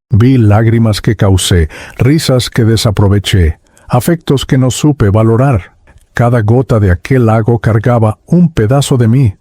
S1: Vi lágrimas que causé, risas que desaproveché, afectos que no supe valorar. Cada gota de aquel lago cargaba un pedazo de mí.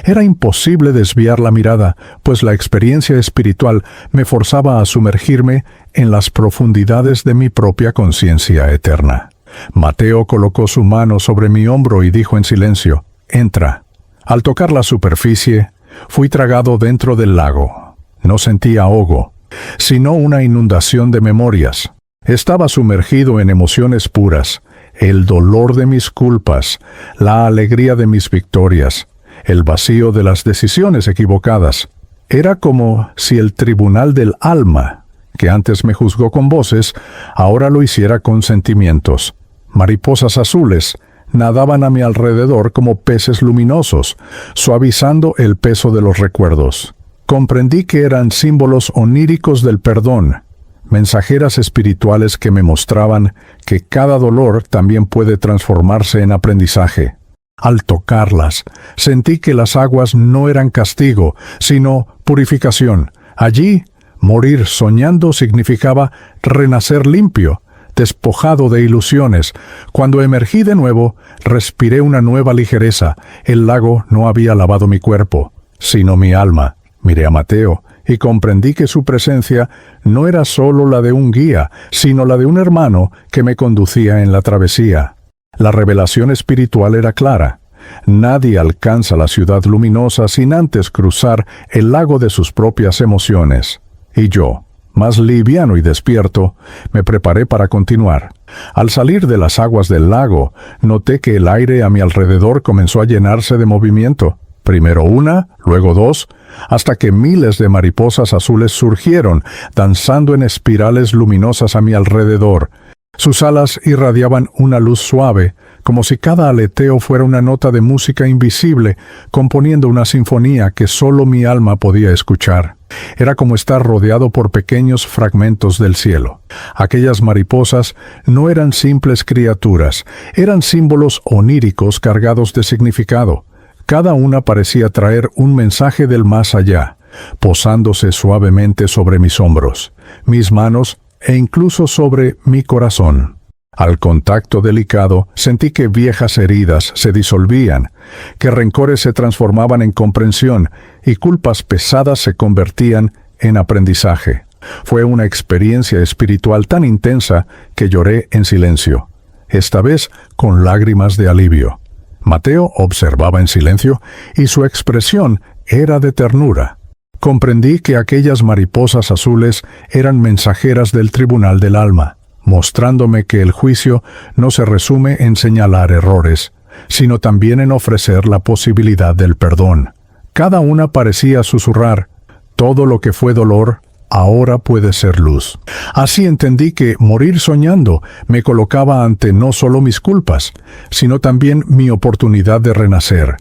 S1: Era imposible desviar la mirada, pues la experiencia espiritual me forzaba a sumergirme en las profundidades de mi propia conciencia eterna. Mateo colocó su mano sobre mi hombro y dijo en silencio: «Entra». Al tocar la superficie, fui tragado dentro del lago. No sentí ahogo, sino una inundación de memorias. Estaba sumergido en emociones puras, el dolor de mis culpas, la alegría de mis victorias, el vacío de las decisiones equivocadas. Era como si el tribunal del alma, que antes me juzgó con voces, ahora lo hiciera con sentimientos. Mariposas azules nadaban a mi alrededor como peces luminosos, suavizando el peso de los recuerdos. Comprendí que eran símbolos oníricos del perdón, mensajeras espirituales que me mostraban que cada dolor también puede transformarse en aprendizaje. Al tocarlas, sentí que las aguas no eran castigo, sino purificación. Allí, morir soñando significaba renacer limpio, despojado de ilusiones. Cuando emergí de nuevo, respiré una nueva ligereza. El lago no había lavado mi cuerpo, sino mi alma. Miré a Mateo y comprendí que su presencia no era solo la de un guía, sino la de un hermano que me conducía en la travesía. La revelación espiritual era clara. Nadie alcanza la ciudad luminosa sin antes cruzar el lago de sus propias emociones. Y yo, más liviano y despierto, me preparé para continuar. Al salir de las aguas del lago, noté que el aire a mi alrededor comenzó a llenarse de movimiento. Primero una, luego dos, hasta que miles de mariposas azules surgieron, danzando en espirales luminosas a mi alrededor. Sus alas irradiaban una luz suave, como si cada aleteo fuera una nota de música invisible, componiendo una sinfonía que solo mi alma podía escuchar. Era como estar rodeado por pequeños fragmentos del cielo. Aquellas mariposas no eran simples criaturas, eran símbolos oníricos cargados de significado. Cada una parecía traer un mensaje del más allá, posándose suavemente sobre mis hombros, mis manos e incluso sobre mi corazón. Al contacto delicado, sentí que viejas heridas se disolvían, que rencores se transformaban en comprensión y culpas pesadas se convertían en aprendizaje. Fue una experiencia espiritual tan intensa que lloré en silencio, esta vez con lágrimas de alivio. Mateo observaba en silencio y su expresión era de ternura. Comprendí que aquellas mariposas azules eran mensajeras del tribunal del alma, mostrándome que el juicio no se resume en señalar errores, sino también en ofrecer la posibilidad del perdón. Cada una parecía susurrar: todo lo que fue dolor, ahora puede ser luz. Así entendí que morir soñando me colocaba ante no solo mis culpas, sino también mi oportunidad de renacer.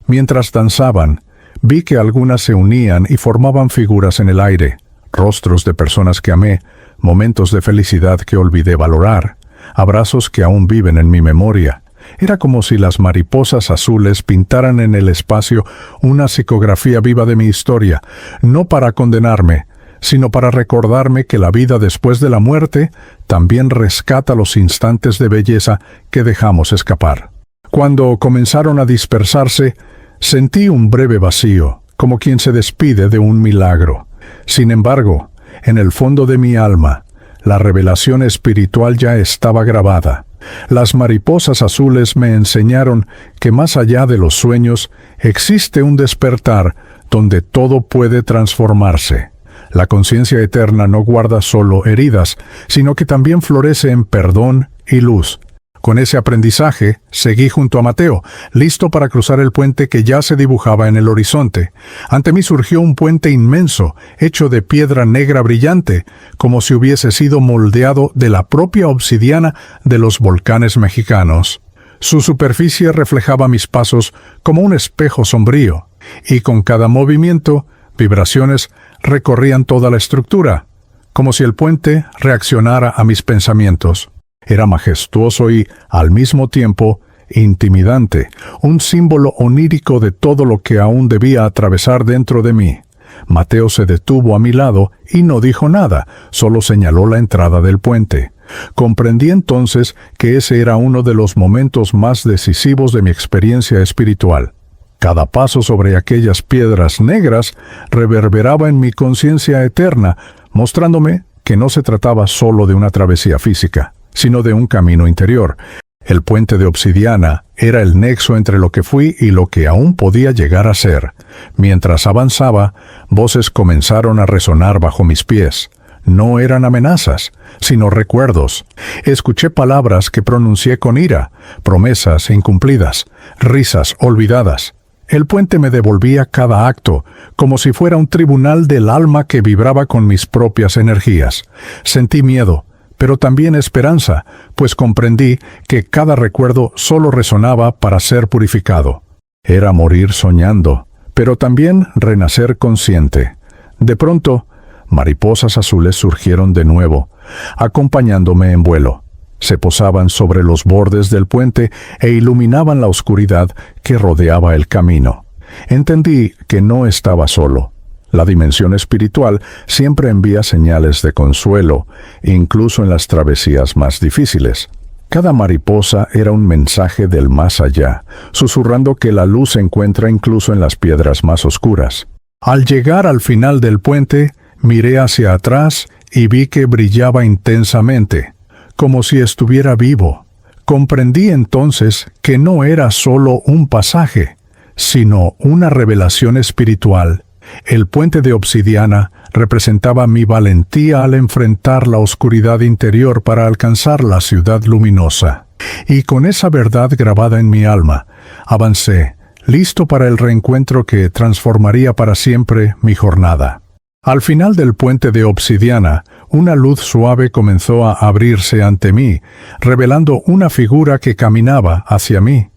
S1: Mientras danzaban, vi que algunas se unían y formaban figuras en el aire, rostros de personas que amé, momentos de felicidad que olvidé valorar, abrazos que aún viven en mi memoria. Era como si las mariposas azules pintaran en el espacio una psicografía viva de mi historia, no para condenarme, sino para recordarme que la vida después de la muerte también rescata los instantes de belleza que dejamos escapar. Cuando comenzaron a dispersarse, sentí un breve vacío, como quien se despide de un milagro. Sin embargo, en el fondo de mi alma, la revelación espiritual ya estaba grabada. Las mariposas azules me enseñaron que más allá de los sueños existe un despertar donde todo puede transformarse. La conciencia eterna no guarda solo heridas, sino que también florece en perdón y luz. Con ese aprendizaje, seguí junto a Mateo, listo para cruzar el puente que ya se dibujaba en el horizonte. Ante mí surgió un puente inmenso, hecho de piedra negra brillante, como si hubiese sido moldeado de la propia obsidiana de los volcanes mexicanos. Su superficie reflejaba mis pasos como un espejo sombrío, y con cada movimiento, vibraciones recorrían toda la estructura, como si el puente reaccionara a mis pensamientos. Era majestuoso y, al mismo tiempo, intimidante, un símbolo onírico de todo lo que aún debía atravesar dentro de mí. Mateo se detuvo a mi lado y no dijo nada, solo señaló la entrada del puente. Comprendí entonces que ese era uno de los momentos más decisivos de mi experiencia espiritual. Cada paso sobre aquellas piedras negras reverberaba en mi conciencia eterna, mostrándome que no se trataba solo de una travesía física, sino de un camino interior. El puente de obsidiana era el nexo entre lo que fui y lo que aún podía llegar a ser. Mientras avanzaba, voces comenzaron a resonar bajo mis pies. No eran amenazas, sino recuerdos. Escuché palabras que pronuncié con ira, promesas incumplidas, risas olvidadas. El puente me devolvía cada acto, como si fuera un tribunal del alma que vibraba con mis propias energías. Sentí miedo, pero también esperanza, pues comprendí que cada recuerdo solo resonaba para ser purificado. Era morir soñando, pero también renacer consciente. De pronto, mariposas azules surgieron de nuevo, acompañándome en vuelo. Se posaban sobre los bordes del puente e iluminaban la oscuridad que rodeaba el camino. Entendí que no estaba solo. La dimensión espiritual siempre envía señales de consuelo, incluso en las travesías más difíciles. Cada mariposa era un mensaje del más allá, susurrando que la luz se encuentra incluso en las piedras más oscuras. Al llegar al final del puente, miré hacia atrás y vi que brillaba intensamente, como si estuviera vivo. Comprendí entonces que no era solo un pasaje, sino una revelación espiritual. El puente de obsidiana representaba mi valentía al enfrentar la oscuridad interior para alcanzar la ciudad luminosa. Y con esa verdad grabada en mi alma, avancé, listo para el reencuentro que transformaría para siempre mi jornada. Al final del puente de obsidiana, una luz suave comenzó a abrirse ante mí, revelando una figura que caminaba hacia mí.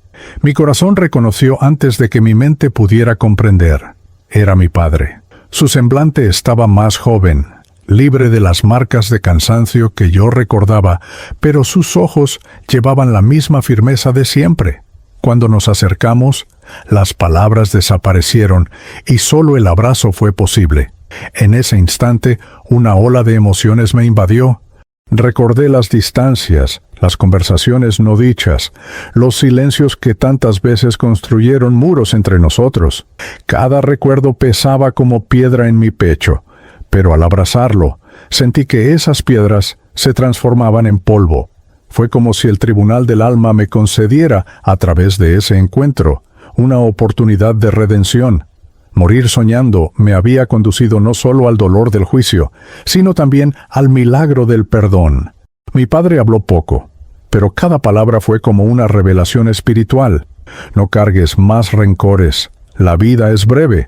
S1: Mi corazón reconoció antes de que mi mente pudiera comprender. Era mi padre. Su semblante estaba más joven, libre de las marcas de cansancio que yo recordaba, pero sus ojos llevaban la misma firmeza de siempre. Cuando nos acercamos, las palabras desaparecieron y solo el abrazo fue posible. En ese instante, una ola de emociones me invadió. Recordé las distancias, las conversaciones no dichas, los silencios que tantas veces construyeron muros entre nosotros. Cada recuerdo pesaba como piedra en mi pecho, pero al abrazarlo, sentí que esas piedras se transformaban en polvo. Fue como si el tribunal del alma me concediera, a través de ese encuentro, una oportunidad de redención. Morir soñando me había conducido no solo al dolor del juicio, sino también al milagro del perdón. Mi padre habló poco, pero cada palabra fue como una revelación espiritual. No cargues más rencores. La vida es breve,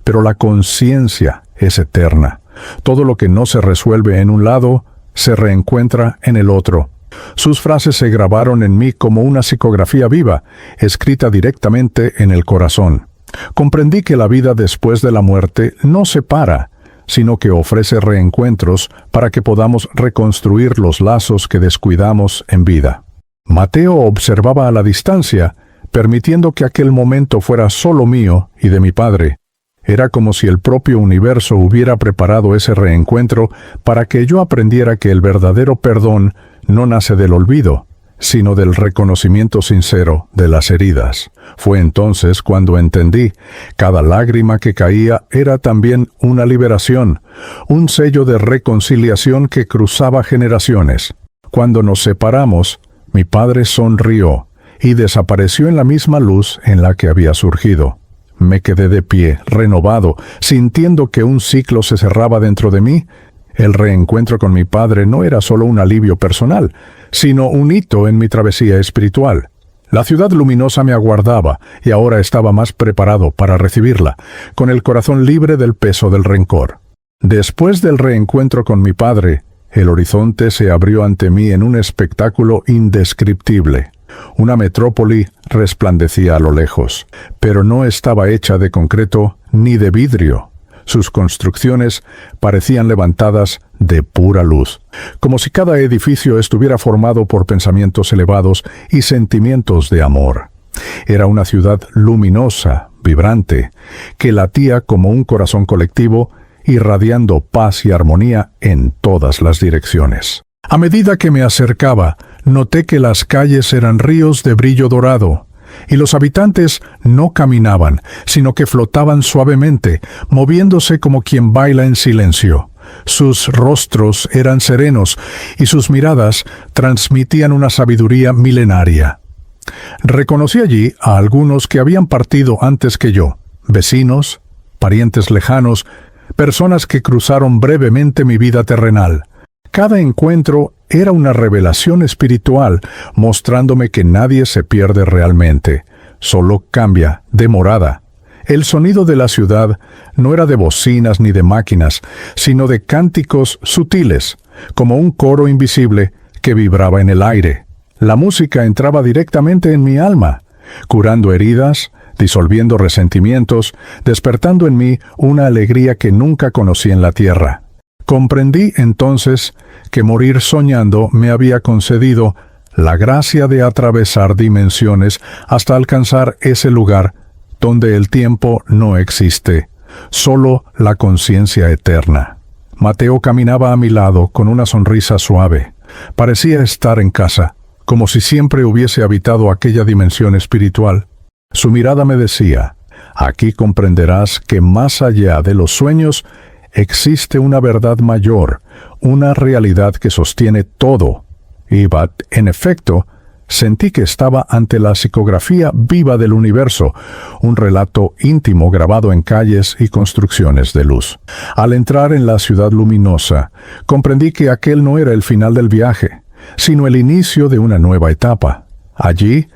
S1: pero la conciencia es eterna. Todo lo que no se resuelve en un lado, se reencuentra en el otro. Sus frases se grabaron en mí como una psicografía viva, escrita directamente en el corazón. Comprendí que la vida después de la muerte no se para, sino que ofrece reencuentros para que podamos reconstruir los lazos que descuidamos en vida. Mateo observaba a la distancia, permitiendo que aquel momento fuera solo mío y de mi padre. Era como si el propio universo hubiera preparado ese reencuentro para que yo aprendiera que el verdadero perdón no nace del olvido, sino del reconocimiento sincero de las heridas. Fue entonces cuando entendí, cada lágrima que caía era también una liberación, un sello de reconciliación que cruzaba generaciones. Cuando nos separamos, mi padre sonrió y desapareció en la misma luz en la que había surgido. Me quedé de pie, renovado, sintiendo que un ciclo se cerraba dentro de mí. El reencuentro con mi padre no era solo un alivio personal, sino un hito en mi travesía espiritual. La ciudad luminosa me aguardaba y ahora estaba más preparado para recibirla, con el corazón libre del peso del rencor. Después del reencuentro con mi padre, El horizonte se abrió ante mí en un espectáculo indescriptible. Una metrópoli resplandecía a lo lejos, pero no estaba hecha de concreto ni de vidrio. Sus construcciones parecían levantadas de pura luz, como si cada edificio estuviera formado por pensamientos elevados y sentimientos de amor. Era una ciudad luminosa, vibrante, que latía como un corazón colectivo, irradiando paz y armonía en todas las direcciones. A medida que me acercaba, noté que las calles eran ríos de brillo dorado, y los habitantes no caminaban, sino que flotaban suavemente, moviéndose como quien baila en silencio. Sus rostros eran serenos, y sus miradas transmitían una sabiduría milenaria. Reconocí allí a algunos que habían partido antes que yo, vecinos, parientes lejanos, personas que cruzaron brevemente mi vida terrenal. Cada encuentro era una revelación espiritual, mostrándome que nadie se pierde realmente, solo cambia de morada. El sonido de la ciudad no era de bocinas ni de máquinas, sino de cánticos sutiles, como un coro invisible que vibraba en el aire. La música entraba directamente en mi alma, curando heridas, disolviendo resentimientos, despertando en mí una alegría que nunca conocí en la tierra. Comprendí entonces que morir soñando me había concedido la gracia de atravesar dimensiones hasta alcanzar ese lugar donde el tiempo no existe, solo la conciencia eterna. Mateo caminaba a mi lado con una sonrisa suave. Parecía estar en casa, como si siempre hubiese habitado aquella dimensión espiritual. Su mirada me decía: aquí comprenderás que más allá de los sueños existe una verdad mayor, una realidad que sostiene todo. Y, en efecto, sentí que estaba ante la psicografía viva del universo, un relato íntimo grabado en calles y construcciones de luz. Al entrar en la ciudad luminosa, comprendí que aquel no era el final del viaje, sino el inicio de una nueva etapa. Allí,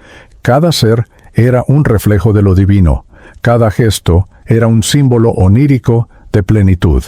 S1: cada ser era un reflejo de lo divino, cada gesto era un símbolo onírico de plenitud.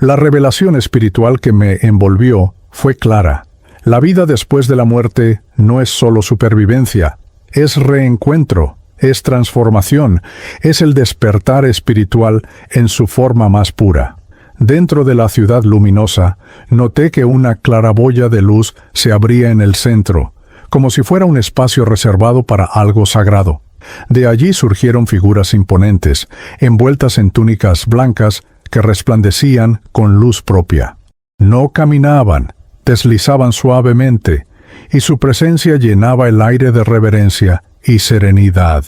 S1: La revelación espiritual que me envolvió fue clara. La vida después de la muerte no es solo supervivencia, es reencuentro, es transformación, es el despertar espiritual en su forma más pura. Dentro de la ciudad luminosa, noté que una claraboya de luz se abría en el centro, como si fuera un espacio reservado para algo sagrado. De allí surgieron figuras imponentes, envueltas en túnicas blancas que resplandecían con luz propia. No caminaban, deslizaban suavemente, y su presencia llenaba el aire de reverencia y serenidad.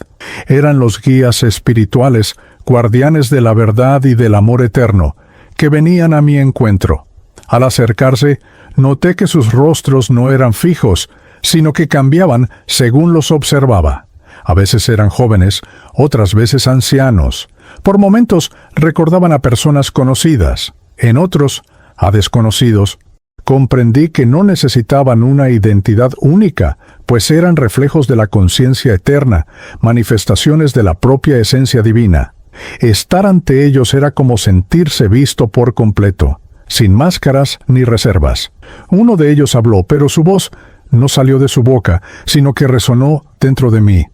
S1: Eran los guías espirituales, guardianes de la verdad y del amor eterno, que venían a mi encuentro. Al acercarse, noté que sus rostros no eran fijos, sino que cambiaban según los observaba. A veces eran jóvenes, otras veces ancianos. Por momentos recordaban a personas conocidas, en otros a desconocidos. Comprendí que no necesitaban una identidad única, pues eran reflejos de la conciencia eterna, manifestaciones de la propia esencia divina. Estar ante ellos era como sentirse visto por completo, sin máscaras ni reservas. Uno de ellos habló, pero su voz no salió de su boca, sino que resonó dentro de mí.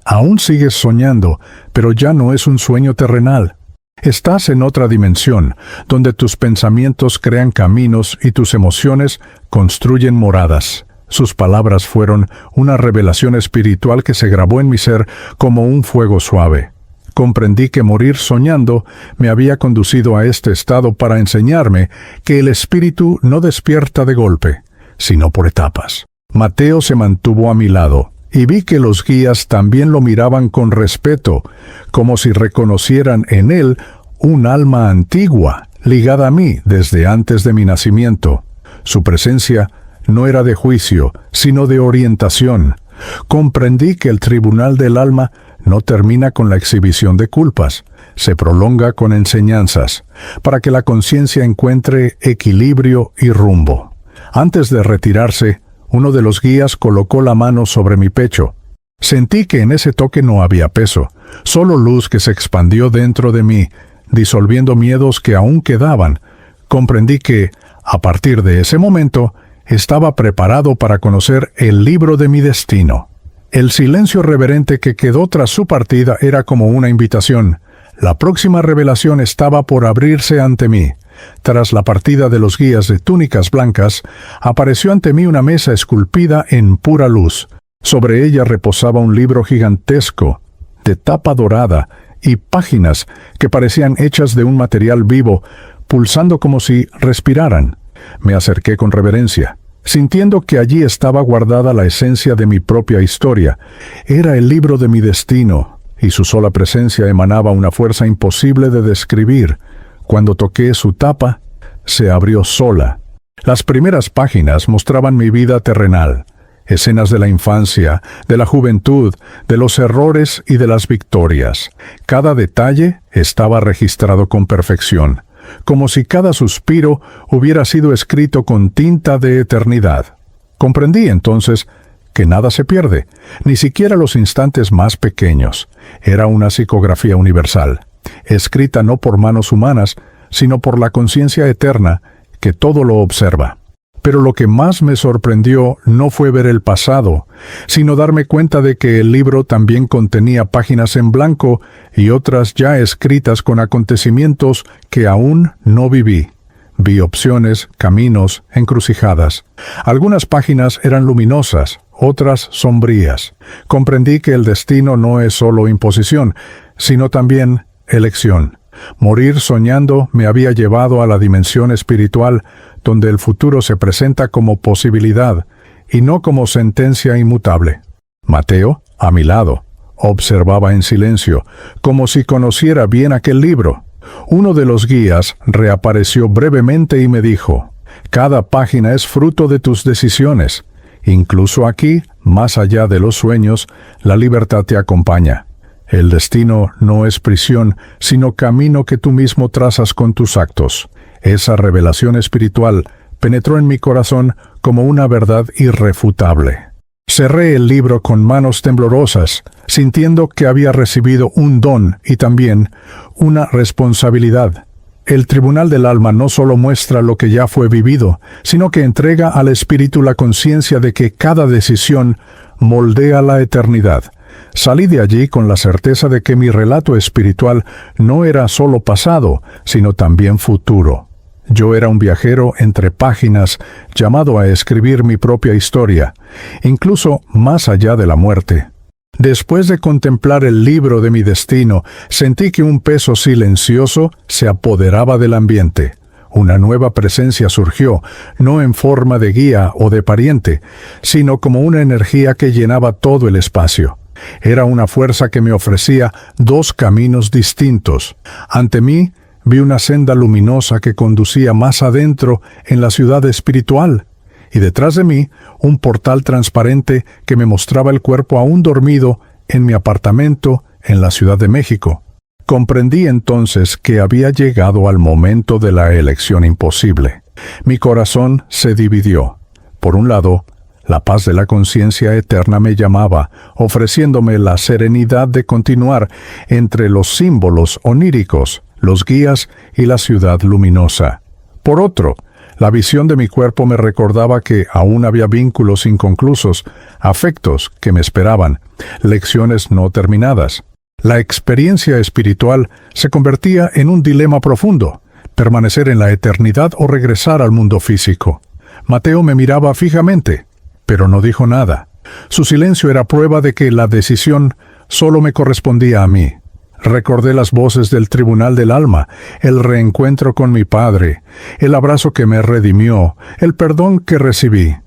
S1: Aún sigues soñando, pero ya no es un sueño terrenal. Estás en otra dimensión, donde tus pensamientos crean caminos y tus emociones construyen moradas. Sus palabras fueron una revelación espiritual que se grabó en mi ser como un fuego suave. Comprendí que morir soñando me había conducido a este estado para enseñarme que el espíritu no despierta de golpe, sino por etapas. Mateo se mantuvo a mi lado, y vi que los guías también lo miraban con respeto, como si reconocieran en él un alma antigua, ligada a mí desde antes de mi nacimiento. Su presencia no era de juicio, sino de orientación. Comprendí que el tribunal del alma no termina con la exhibición de culpas, se prolonga con enseñanzas, para que la conciencia encuentre equilibrio y rumbo. Antes de retirarse, uno de los guías colocó la mano sobre mi pecho. Sentí que en ese toque no había peso, solo luz que se expandió dentro de mí, disolviendo miedos que aún quedaban. Comprendí que, A partir de ese momento, estaba preparado para conocer el libro de mi destino. El silencio reverente que quedó tras su partida era como una invitación. La próxima revelación estaba por abrirse ante mí. Tras la partida de los guías de túnicas blancas, apareció ante mí una mesa esculpida en pura luz. Sobre ella reposaba un libro gigantesco, de tapa dorada, y páginas que parecían hechas de un material vivo, pulsando como si respiraran. Me acerqué con reverencia, sintiendo que allí estaba guardada la esencia de mi propia historia. Era el libro de mi destino, y su sola presencia emanaba una fuerza imposible de describir. Cuando toqué su tapa, se abrió sola. Las primeras páginas mostraban mi vida terrenal, escenas de la infancia, de la juventud, de los errores y de las victorias. Cada detalle estaba registrado con perfección, como si cada suspiro hubiera sido escrito con tinta de eternidad. Comprendí entonces que nada se pierde, ni siquiera los instantes más pequeños. Era una psicografía universal, escrita no por manos humanas, sino por la conciencia eterna que todo lo observa. Pero lo que más me sorprendió no fue ver el pasado, sino darme cuenta de que el libro también contenía páginas en blanco y otras ya escritas con acontecimientos que aún no viví. Vi opciones, caminos, encrucijadas. Algunas páginas eran luminosas, otras sombrías. Comprendí que el destino no es solo imposición, sino también elección. Morir soñando me había llevado a la dimensión espiritual, donde el futuro se presenta como posibilidad y no como sentencia inmutable. Mateo, a mi lado, observaba en silencio, como si conociera bien aquel libro. Uno de los guías reapareció brevemente y me dijo: «Cada página es fruto de tus decisiones. Incluso aquí, más allá de los sueños, la libertad te acompaña. El destino no es prisión, sino camino que tú mismo trazas con tus actos». Esa revelación espiritual penetró en mi corazón como una verdad irrefutable. Cerré el libro con manos temblorosas, sintiendo que había recibido un don y también una responsabilidad. El tribunal del alma no solo muestra lo que ya fue vivido, sino que entrega al espíritu la conciencia de que cada decisión moldea la eternidad. Salí de allí con la certeza de que mi relato espiritual no era solo pasado, sino también futuro. Yo era un viajero entre páginas, llamado a escribir mi propia historia, incluso más allá de la muerte. Después de contemplar el libro de mi destino, sentí que un peso silencioso se apoderaba del ambiente. Una nueva presencia surgió, no en forma de guía o de pariente, sino como una energía que llenaba todo el espacio. Era una fuerza que me ofrecía dos caminos distintos. Ante mí, vi una senda luminosa que conducía más adentro en la ciudad espiritual, y detrás de mí, un portal transparente que me mostraba el cuerpo aún dormido en mi apartamento en la Ciudad de México. Comprendí entonces que había llegado al momento de la elección imposible. Mi corazón se dividió. Por un lado, la paz de la conciencia eterna me llamaba, ofreciéndome la serenidad de continuar entre los símbolos oníricos, los guías y la ciudad luminosa. Por otro, la visión de mi cuerpo me recordaba que aún había vínculos inconclusos, afectos que me esperaban, lecciones no terminadas. La experiencia espiritual se convertía en un dilema profundo: permanecer en la eternidad o regresar al mundo físico. Mateo me miraba fijamente, pero no dijo nada. Su silencio era prueba de que la decisión solo me correspondía a mí. Recordé las voces del tribunal del alma, el reencuentro con mi padre, el abrazo que me redimió, el perdón que recibí.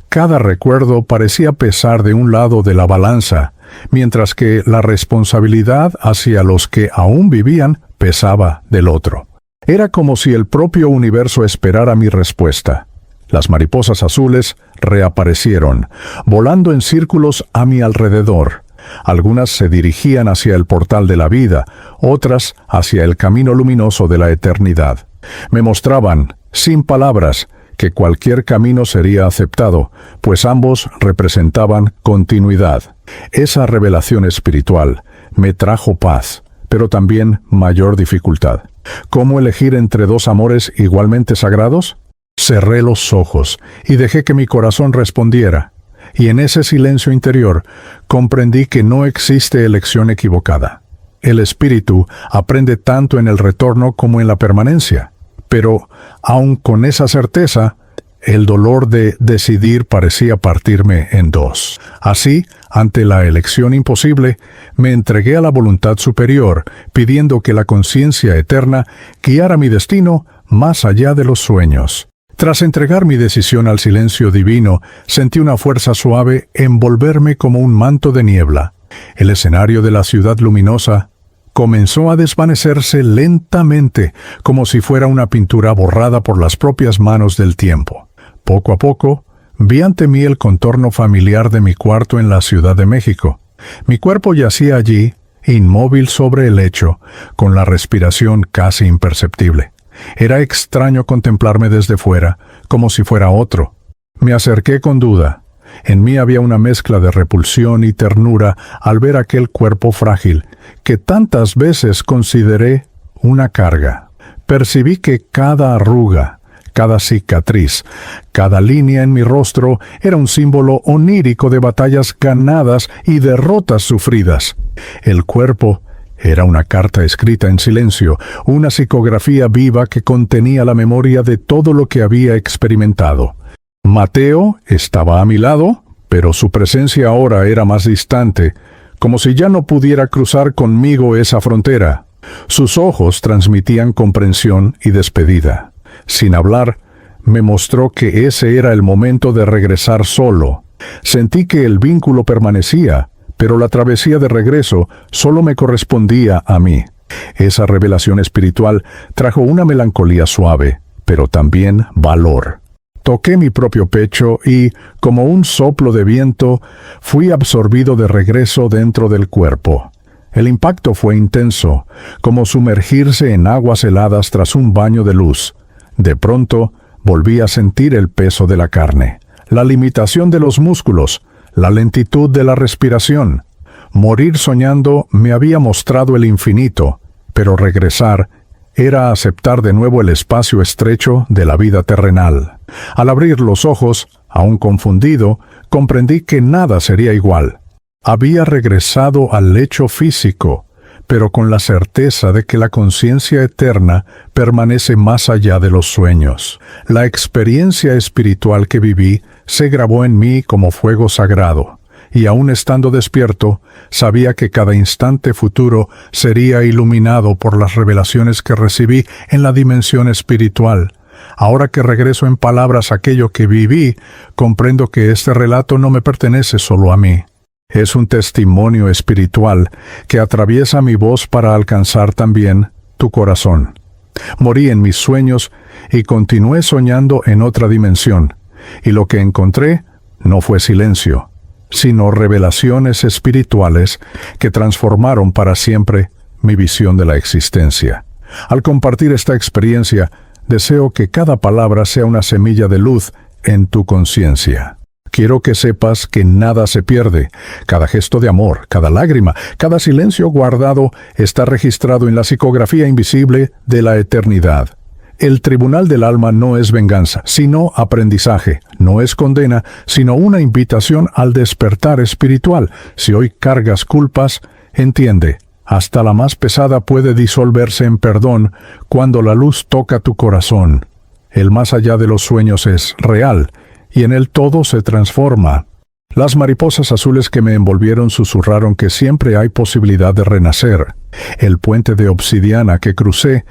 S1: Cada recuerdo parecía pesar de un lado de la balanza, mientras que la responsabilidad hacia los que aún vivían pesaba del otro. Era como si el propio universo esperara mi respuesta. Las mariposas azules reaparecieron, volando en círculos a mi alrededor. Algunas se dirigían hacia el portal de la vida, otras hacia el camino luminoso de la eternidad. Me mostraban, sin palabras, que cualquier camino sería aceptado, pues ambos representaban continuidad. Esa revelación espiritual me trajo paz, pero también mayor dificultad. ¿Cómo elegir entre dos amores igualmente sagrados? Cerré los ojos y dejé que mi corazón respondiera, y en ese silencio interior comprendí que no existe elección equivocada. El espíritu aprende tanto en el retorno como en la permanencia, pero aun con esa certeza, el dolor de decidir parecía partirme en dos. Así, ante la elección imposible, me entregué a la voluntad superior, pidiendo que la conciencia eterna guiara mi destino más allá de los sueños. Tras entregar mi decisión al silencio divino, sentí una fuerza suave envolverme como un manto de niebla. El escenario de la ciudad luminosa comenzó a desvanecerse lentamente, como si fuera una pintura borrada por las propias manos del tiempo. Poco a poco, vi ante mí el contorno familiar de mi cuarto en la Ciudad de México. Mi cuerpo yacía allí, inmóvil sobre el lecho, con la respiración casi imperceptible. Era extraño contemplarme desde fuera, como si fuera otro. Me acerqué con duda. En mí había una mezcla de repulsión y ternura al ver aquel cuerpo frágil, que tantas veces consideré una carga. Percibí que cada arruga, cada cicatriz, cada línea en mi rostro era un símbolo onírico de batallas ganadas y derrotas sufridas. El cuerpo era una carta escrita en silencio, una psicografía viva que contenía la memoria de todo lo que había experimentado. Mateo estaba a mi lado, pero su presencia ahora era más distante, como si ya no pudiera cruzar conmigo esa frontera. Sus ojos transmitían comprensión y despedida. Sin hablar, me mostró que ese era el momento de regresar solo. Sentí que el vínculo permanecía, pero la travesía de regreso solo me correspondía a mí. Esa revelación espiritual trajo una melancolía suave, pero también valor. Toqué mi propio pecho y, como un soplo de viento, fui absorbido de regreso dentro del cuerpo. El impacto fue intenso, como sumergirse en aguas heladas tras un baño de luz. De pronto, volví a sentir el peso de la carne, la limitación de los músculos, la lentitud de la respiración. Morir soñando me había mostrado el infinito, pero regresar era aceptar de nuevo el espacio estrecho de la vida terrenal. Al abrir los ojos, aún confundido, comprendí que nada sería igual. Había regresado al lecho físico, pero con la certeza de que la conciencia eterna permanece más allá de los sueños. La experiencia espiritual que viví se grabó en mí como fuego sagrado, y aún estando despierto, sabía que cada instante futuro sería iluminado por las revelaciones que recibí en la dimensión espiritual. Ahora que regreso en palabras aquello que viví, comprendo que este relato no me pertenece solo a mí. Es un testimonio espiritual que atraviesa mi voz para alcanzar también tu corazón. Morí en mis sueños y continué soñando en otra dimensión, y lo que encontré no fue silencio, sino revelaciones espirituales que transformaron para siempre mi visión de la existencia. Al compartir esta experiencia, deseo que cada palabra sea una semilla de luz en tu conciencia. Quiero que sepas que nada se pierde. Cada gesto de amor, cada lágrima, cada silencio guardado está registrado en la psicografía invisible de la eternidad. El tribunal del alma no es venganza, sino aprendizaje. No es condena, sino una invitación al despertar espiritual. Si hoy cargas culpas, entiende, hasta la más pesada puede disolverse en perdón cuando la luz toca tu corazón. El más allá de los sueños es real, y en él todo se transforma. Las mariposas azules que me envolvieron susurraron que siempre hay posibilidad de renacer. El puente de obsidiana que crucé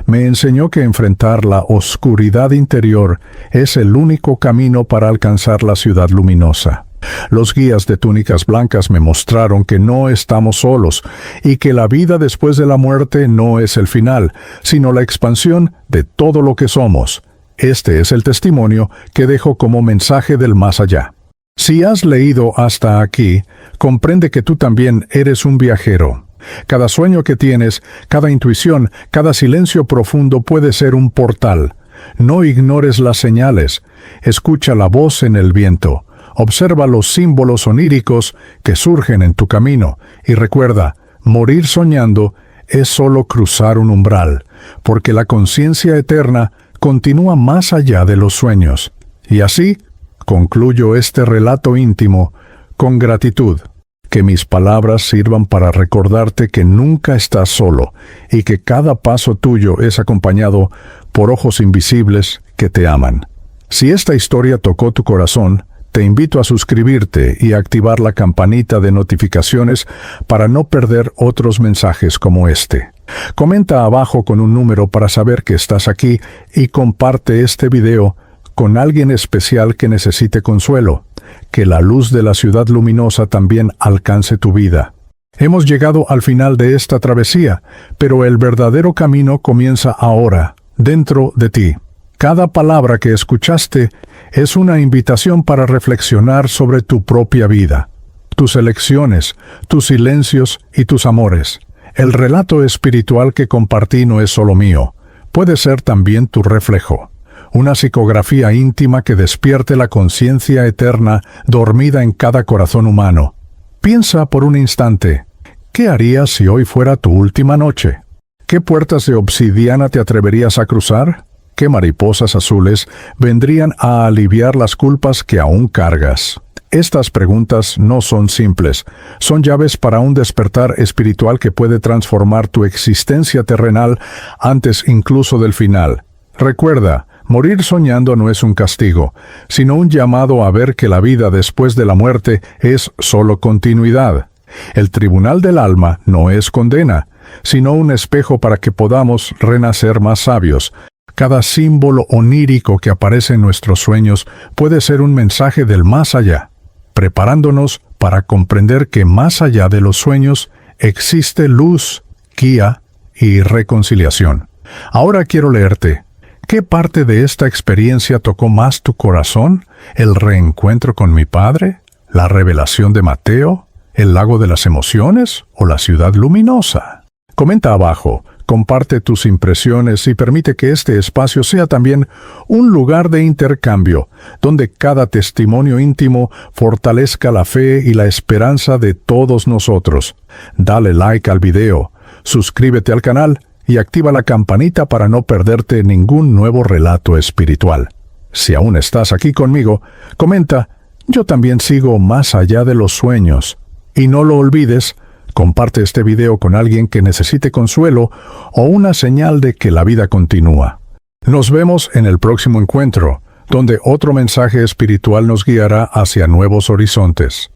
S1: me enseñó que enfrentar la oscuridad interior es el único camino para alcanzar la ciudad luminosa. Los guías de túnicas blancas me mostraron que no estamos solos y que la vida después de la muerte no es el final, sino la expansión de todo lo que somos. Este es el testimonio que dejo como mensaje del más allá. Si has leído hasta aquí, comprende que tú también eres un viajero. Cada sueño que tienes, cada intuición, cada silencio profundo puede ser un portal. No ignores las señales. Escucha la voz en el viento. Observa los símbolos oníricos que surgen en tu camino. Y recuerda, morir soñando es solo cruzar un umbral, porque la conciencia eterna continúa más allá de los sueños. Y así, concluyo este relato íntimo con gratitud. Que mis palabras sirvan para recordarte que nunca estás solo y que cada paso tuyo es acompañado por ojos invisibles que te aman. Si esta historia tocó tu corazón, te invito a suscribirte y a activar la campanita de notificaciones para no perder otros mensajes como este. Comenta abajo con un número para saber que estás aquí y comparte este video con alguien especial que necesite consuelo. Que la luz de la ciudad luminosa también alcance tu vida. Hemos llegado al final de esta travesía, pero el verdadero camino comienza ahora, dentro de ti. Cada palabra que escuchaste es una invitación para reflexionar sobre tu propia vida, tus elecciones, tus silencios y tus amores. El relato espiritual que compartí no es solo mío, puede ser también tu reflejo. Una psicografía íntima que despierte la conciencia eterna dormida en cada corazón humano. Piensa por un instante, ¿qué harías si hoy fuera tu última noche? ¿Qué puertas de obsidiana te atreverías a cruzar? ¿Qué mariposas azules vendrían a aliviar las culpas que aún cargas? Estas preguntas no son simples, son llaves para un despertar espiritual que puede transformar tu existencia terrenal antes incluso del final. Recuerda, morir soñando no es un castigo, sino un llamado a ver que la vida después de la muerte es solo continuidad. El tribunal del alma no es condena, sino un espejo para que podamos renacer más sabios. Cada símbolo onírico que aparece en nuestros sueños puede ser un mensaje del más allá, preparándonos para comprender que más allá de los sueños existe luz, guía y reconciliación. Ahora quiero leerte. ¿Qué parte de esta experiencia tocó más tu corazón? ¿El reencuentro con mi padre? ¿La revelación de Mateo? ¿El lago de las emociones? ¿O la ciudad luminosa? Comenta abajo, comparte tus impresiones y permite que este espacio sea también un lugar de intercambio, donde cada testimonio íntimo fortalezca la fe y la esperanza de todos nosotros. Dale like al video, suscríbete al canal y activa la campanita para no perderte ningún nuevo relato espiritual. Si aún estás aquí conmigo, comenta, yo también sigo más allá de los sueños. Y no lo olvides, comparte este video con alguien que necesite consuelo o una señal de que la vida continúa. Nos vemos en el próximo encuentro, donde otro mensaje espiritual nos guiará hacia nuevos horizontes.